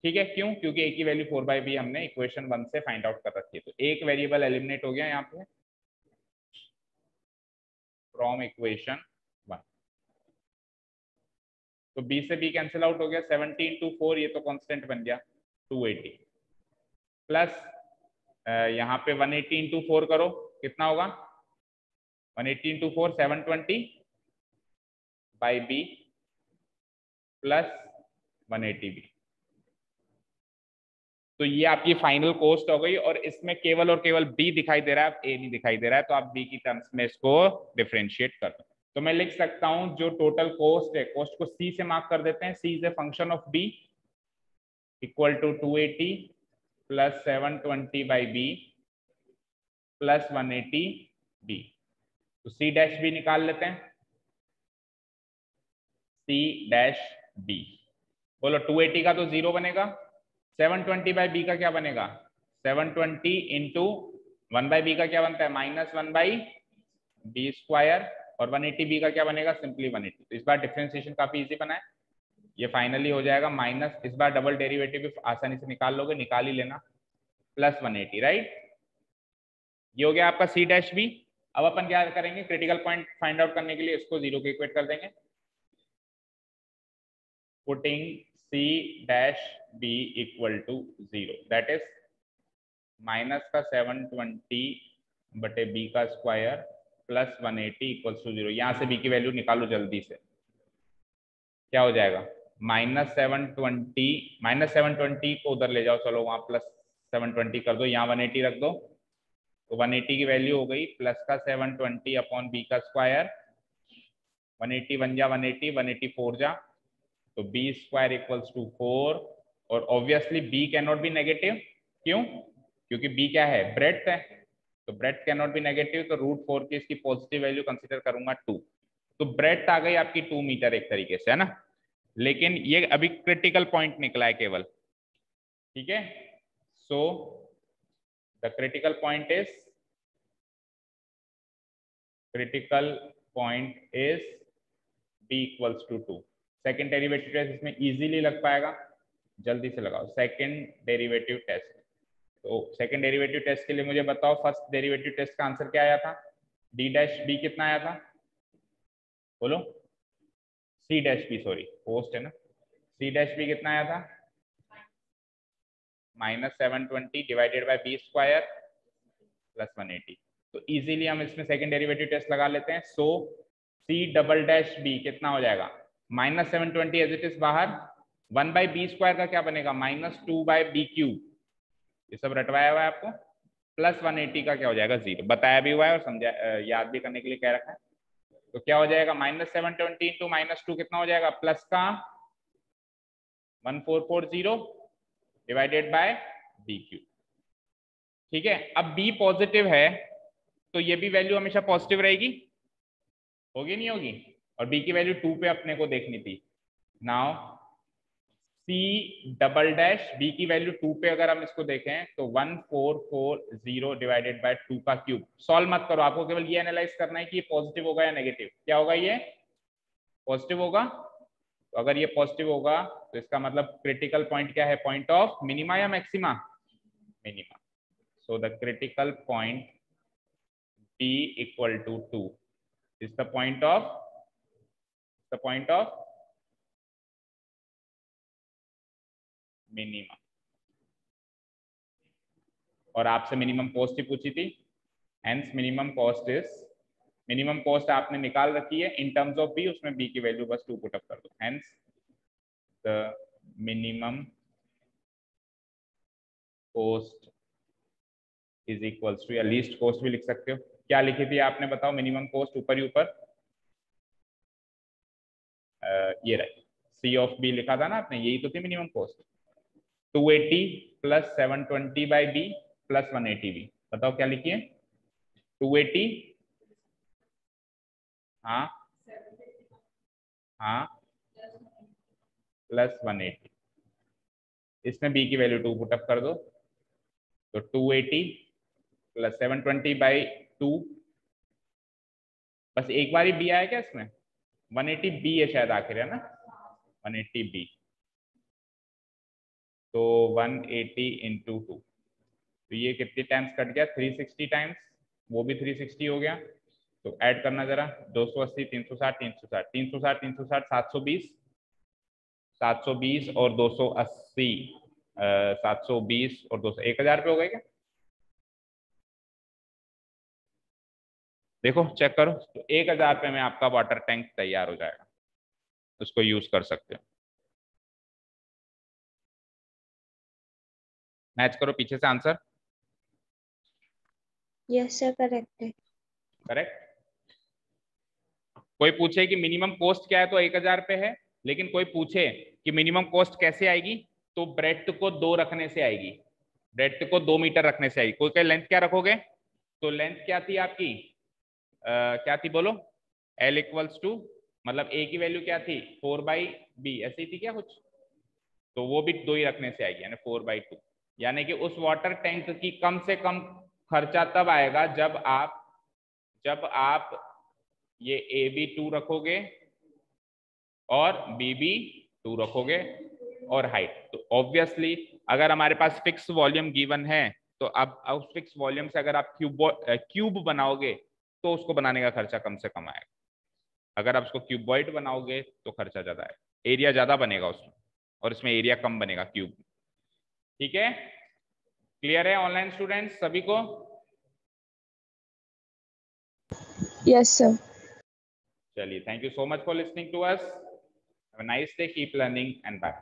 ठीक है, क्यों, क्योंकि ए की वैल्यू 4/b हमने इक्वेशन 1 से फाइंड आउट कर रखी है, तो एक वेरिएबल एलिमिनेट हो गया यहाँ पे फ्रॉम इक्वेशन 1। तो b से b कैंसिल आउट हो गया, 70 इंटू 4 ये तो कांस्टेंट बन गया 280, प्लस यहाँ पे 180 इंटू 4 करो कितना होगा 180 इंटू 4 720/b प्लस 180b। तो ये आपकी फाइनल कॉस्ट हो गई, और इसमें केवल और केवल b दिखाई दे रहा है, a नहीं दिखाई दे रहा है, तो आप b की टर्म्स में इसको डिफरेंशिएट कर दो। तो मैं लिख सकता हूं जो टोटल कॉस्ट है, कॉस्ट को c से मार्क कर देते हैं, c is a function of b equal to 280 plus 720/b plus 180b। तो c डैश b निकाल लेते हैं, c डैश b, बोलो 280 का तो 0 बनेगा, 720/b का क्या बनेगा 720 इंटू 1/b का क्या बनता है -1/b स्क्वायर, और 180b का क्या बनेगा सिंपली 180। तो इस बार डिफरेंशिएशन काफी इजी बना है, ये फाइनली हो जाएगा माइनस, इस बार डबल डेरिवेटिव आसानी से निकाल लोगे, निकाल ही लेना, प्लस 180, राइट। ये हो गया आपका c डैश b। अब अपन क्या करेंगे, क्रिटिकल पॉइंट फाइंड आउट करने के लिए इसको 0 के इक्वेट कर देंगे, putting c dash b equal to 0, that is minus का 720/b का स्क्वायर प्लस 180 इक्वल्स टू 0। यहाँ से b की वैल्यू निकालो जल्दी से, क्या हो जाएगा -720 को उधर ले जाओ, चलो वहां प्लस 720 कर दो, यहाँ 180 रख दो, तो 180 की वैल्यू हो गई प्लस का 720/b का स्क्वायर, 180 1 जा 180, 180 4 जा, तो b स्क्वायर इक्वल्स टू 4, और obviously b can not be negative, क्यों, क्योंकि b क्या है ब्रेड्थ है, तो breadth can not be negative, तो √4 की इसकी पॉजिटिव वैल्यू कंसीडर करूंगा 2, तो ब्रेड्थ आ गई आपकी 2 मीटर एक तरीके से, है ना। लेकिन ये अभी क्रिटिकल पॉइंट निकला है केवल, ठीक है, so the critical point is b equals to 2। Second derivative test इसमें इजीली लग पाएगा, जल्दी से लगाओ सेकेंड डेरिवेटिव टेस्ट। तो सेकेंड डेरिवेटिव टेस्ट के लिए मुझे बताओ फर्स्ट डेरिवेटिव टेस्ट का आंसर क्या आया था, d डैश b कितना आया था, बोलो, c dash b, sorry post है ना, c डैश b कितना आया था, -720 divided by b square plus 180। तो इजीली हम इसमें सेकेंड डेरिवेटिव टेस्ट लगा लेते हैं। सो c डबल डैश b कितना हो जाएगा, -720 एज इट इज बाहर, 1/b स्क्वायर का क्या बनेगा, -2/b क्यूब, ये सब रटवाया हुआ है आपको, प्लस 180 का क्या हो जाएगा 0, बताया भी हुआ है और समझा, याद भी करने के लिए कह रखा है। तो क्या हो जाएगा, -720 इंटू -2 कितना हो जाएगा, प्लस का 1440 डिवाइडेड बाय b क्यूब। ठीक है, अब b पॉजिटिव है तो ये भी वैल्यू हमेशा पॉजिटिव रहेगी, होगी नहीं होगी, और b की वैल्यू 2 पे अपने को देखनी थी। Now c double dash b की वैल्यू 2 पे अगर हम इसको देखें तो 1440 डिवाइडेड बाय 2 का क्यूब। सॉल्व मत करो, आपको केवल ये एनालाइज करना है कि ये पॉजिटिव होगा या नेगेटिव। क्या होगा, ये पॉजिटिव होगा। तो अगर ये पॉजिटिव होगा तो इसका मतलब क्रिटिकल पॉइंट क्या है, पॉइंट ऑफ मिनिमा या maxima, minima. So the critical point p equal to 2 is the point of minima. और आपसे मिनिमम कॉस्ट ही पूछी थी, हेंस मिनिमम कॉस्ट आपने निकाल रखी है इन टर्म्स ऑफ b, उसमें b की वैल्यू बस 2 पुट अप कर दो, hence the minimum cost is equals to, या लीस्ट कॉस्ट भी लिख सकते हो। क्या लिखी थी आपने, बताओ, मिनिमम कॉस्ट ऊपर ही ऊपर, ये रही c ऑफ b लिखा था ना आपने, यही तो थी minimum cost, 280 plus 720 by b plus 180 b। बताओ क्या लिखिए, 280, हाँ हाँ, प्लस 180, इसमें b की वैल्यू 2 पुटअप कर दो, तो 280 प्लस 720 बाई 2, बस एक बार ही b आया क्या इसमें, 180 b है शायद आखिर, है ना, 180 b, तो 180 इंटू 2, तो ये कितने टाइम्स कट गया, 360 टाइम्स, वो भी 360 हो गया। तो ऐड करना जरा, 280 360 360 360 360 720 720 और 280, 720 और 200, 1000 पे हो गए क्या, देखो चेक करो। तो 1000 पे में आपका वाटर टैंक तैयार हो जाएगा, उसको यूज कर सकते हो। मैच करो पीछे से आंसर, यस सर, करेक्ट है। करेक्ट। कोई पूछे कि मिनिमम कॉस्ट क्या है तो 1000 पे है, लेकिन कोई पूछे कि मिनिमम कॉस्ट कैसे आएगी, तो ब्रेड्थ को 2 रखने से आएगी, ब्रेड्थ को 2 मीटर रखने से आएगी। कोई कहे लेंथ क्या रखोगे, तो लेंथ क्या थी आपकी, क्या थी बोलो, L इक्वल्स टू, मतलब a की वैल्यू क्या थी 4/b, ऐसी थी क्या कुछ, तो वो भी 2 ही रखने से आएगी, यानी 4/2। यानी कि उस वाटर टैंक की कम से कम खर्चा तब आएगा जब आप ये ए बी 2 रखोगे और बी बी 2 रखोगे और हाइट। तो ऑब्वियसली अगर हमारे पास फिक्स वॉल्यूम गिवन है, तो अब उस फिक्स वॉल्यूम से अगर आप क्यूब बनाओगे तो उसको बनाने का खर्चा कम से कम आएगा। अगर आप उसको क्यूबॉइड बनाओगे तो खर्चा ज्यादा आएगा, एरिया ज्यादा बनेगा उसमें, और इसमें एरिया कम बनेगा क्यूब। ठीक है, क्लियर है ऑनलाइन स्टूडेंट्स सभी को? Yes sir. चलिए, thank you so much for listening to us, have a nice day, keep learning and bye.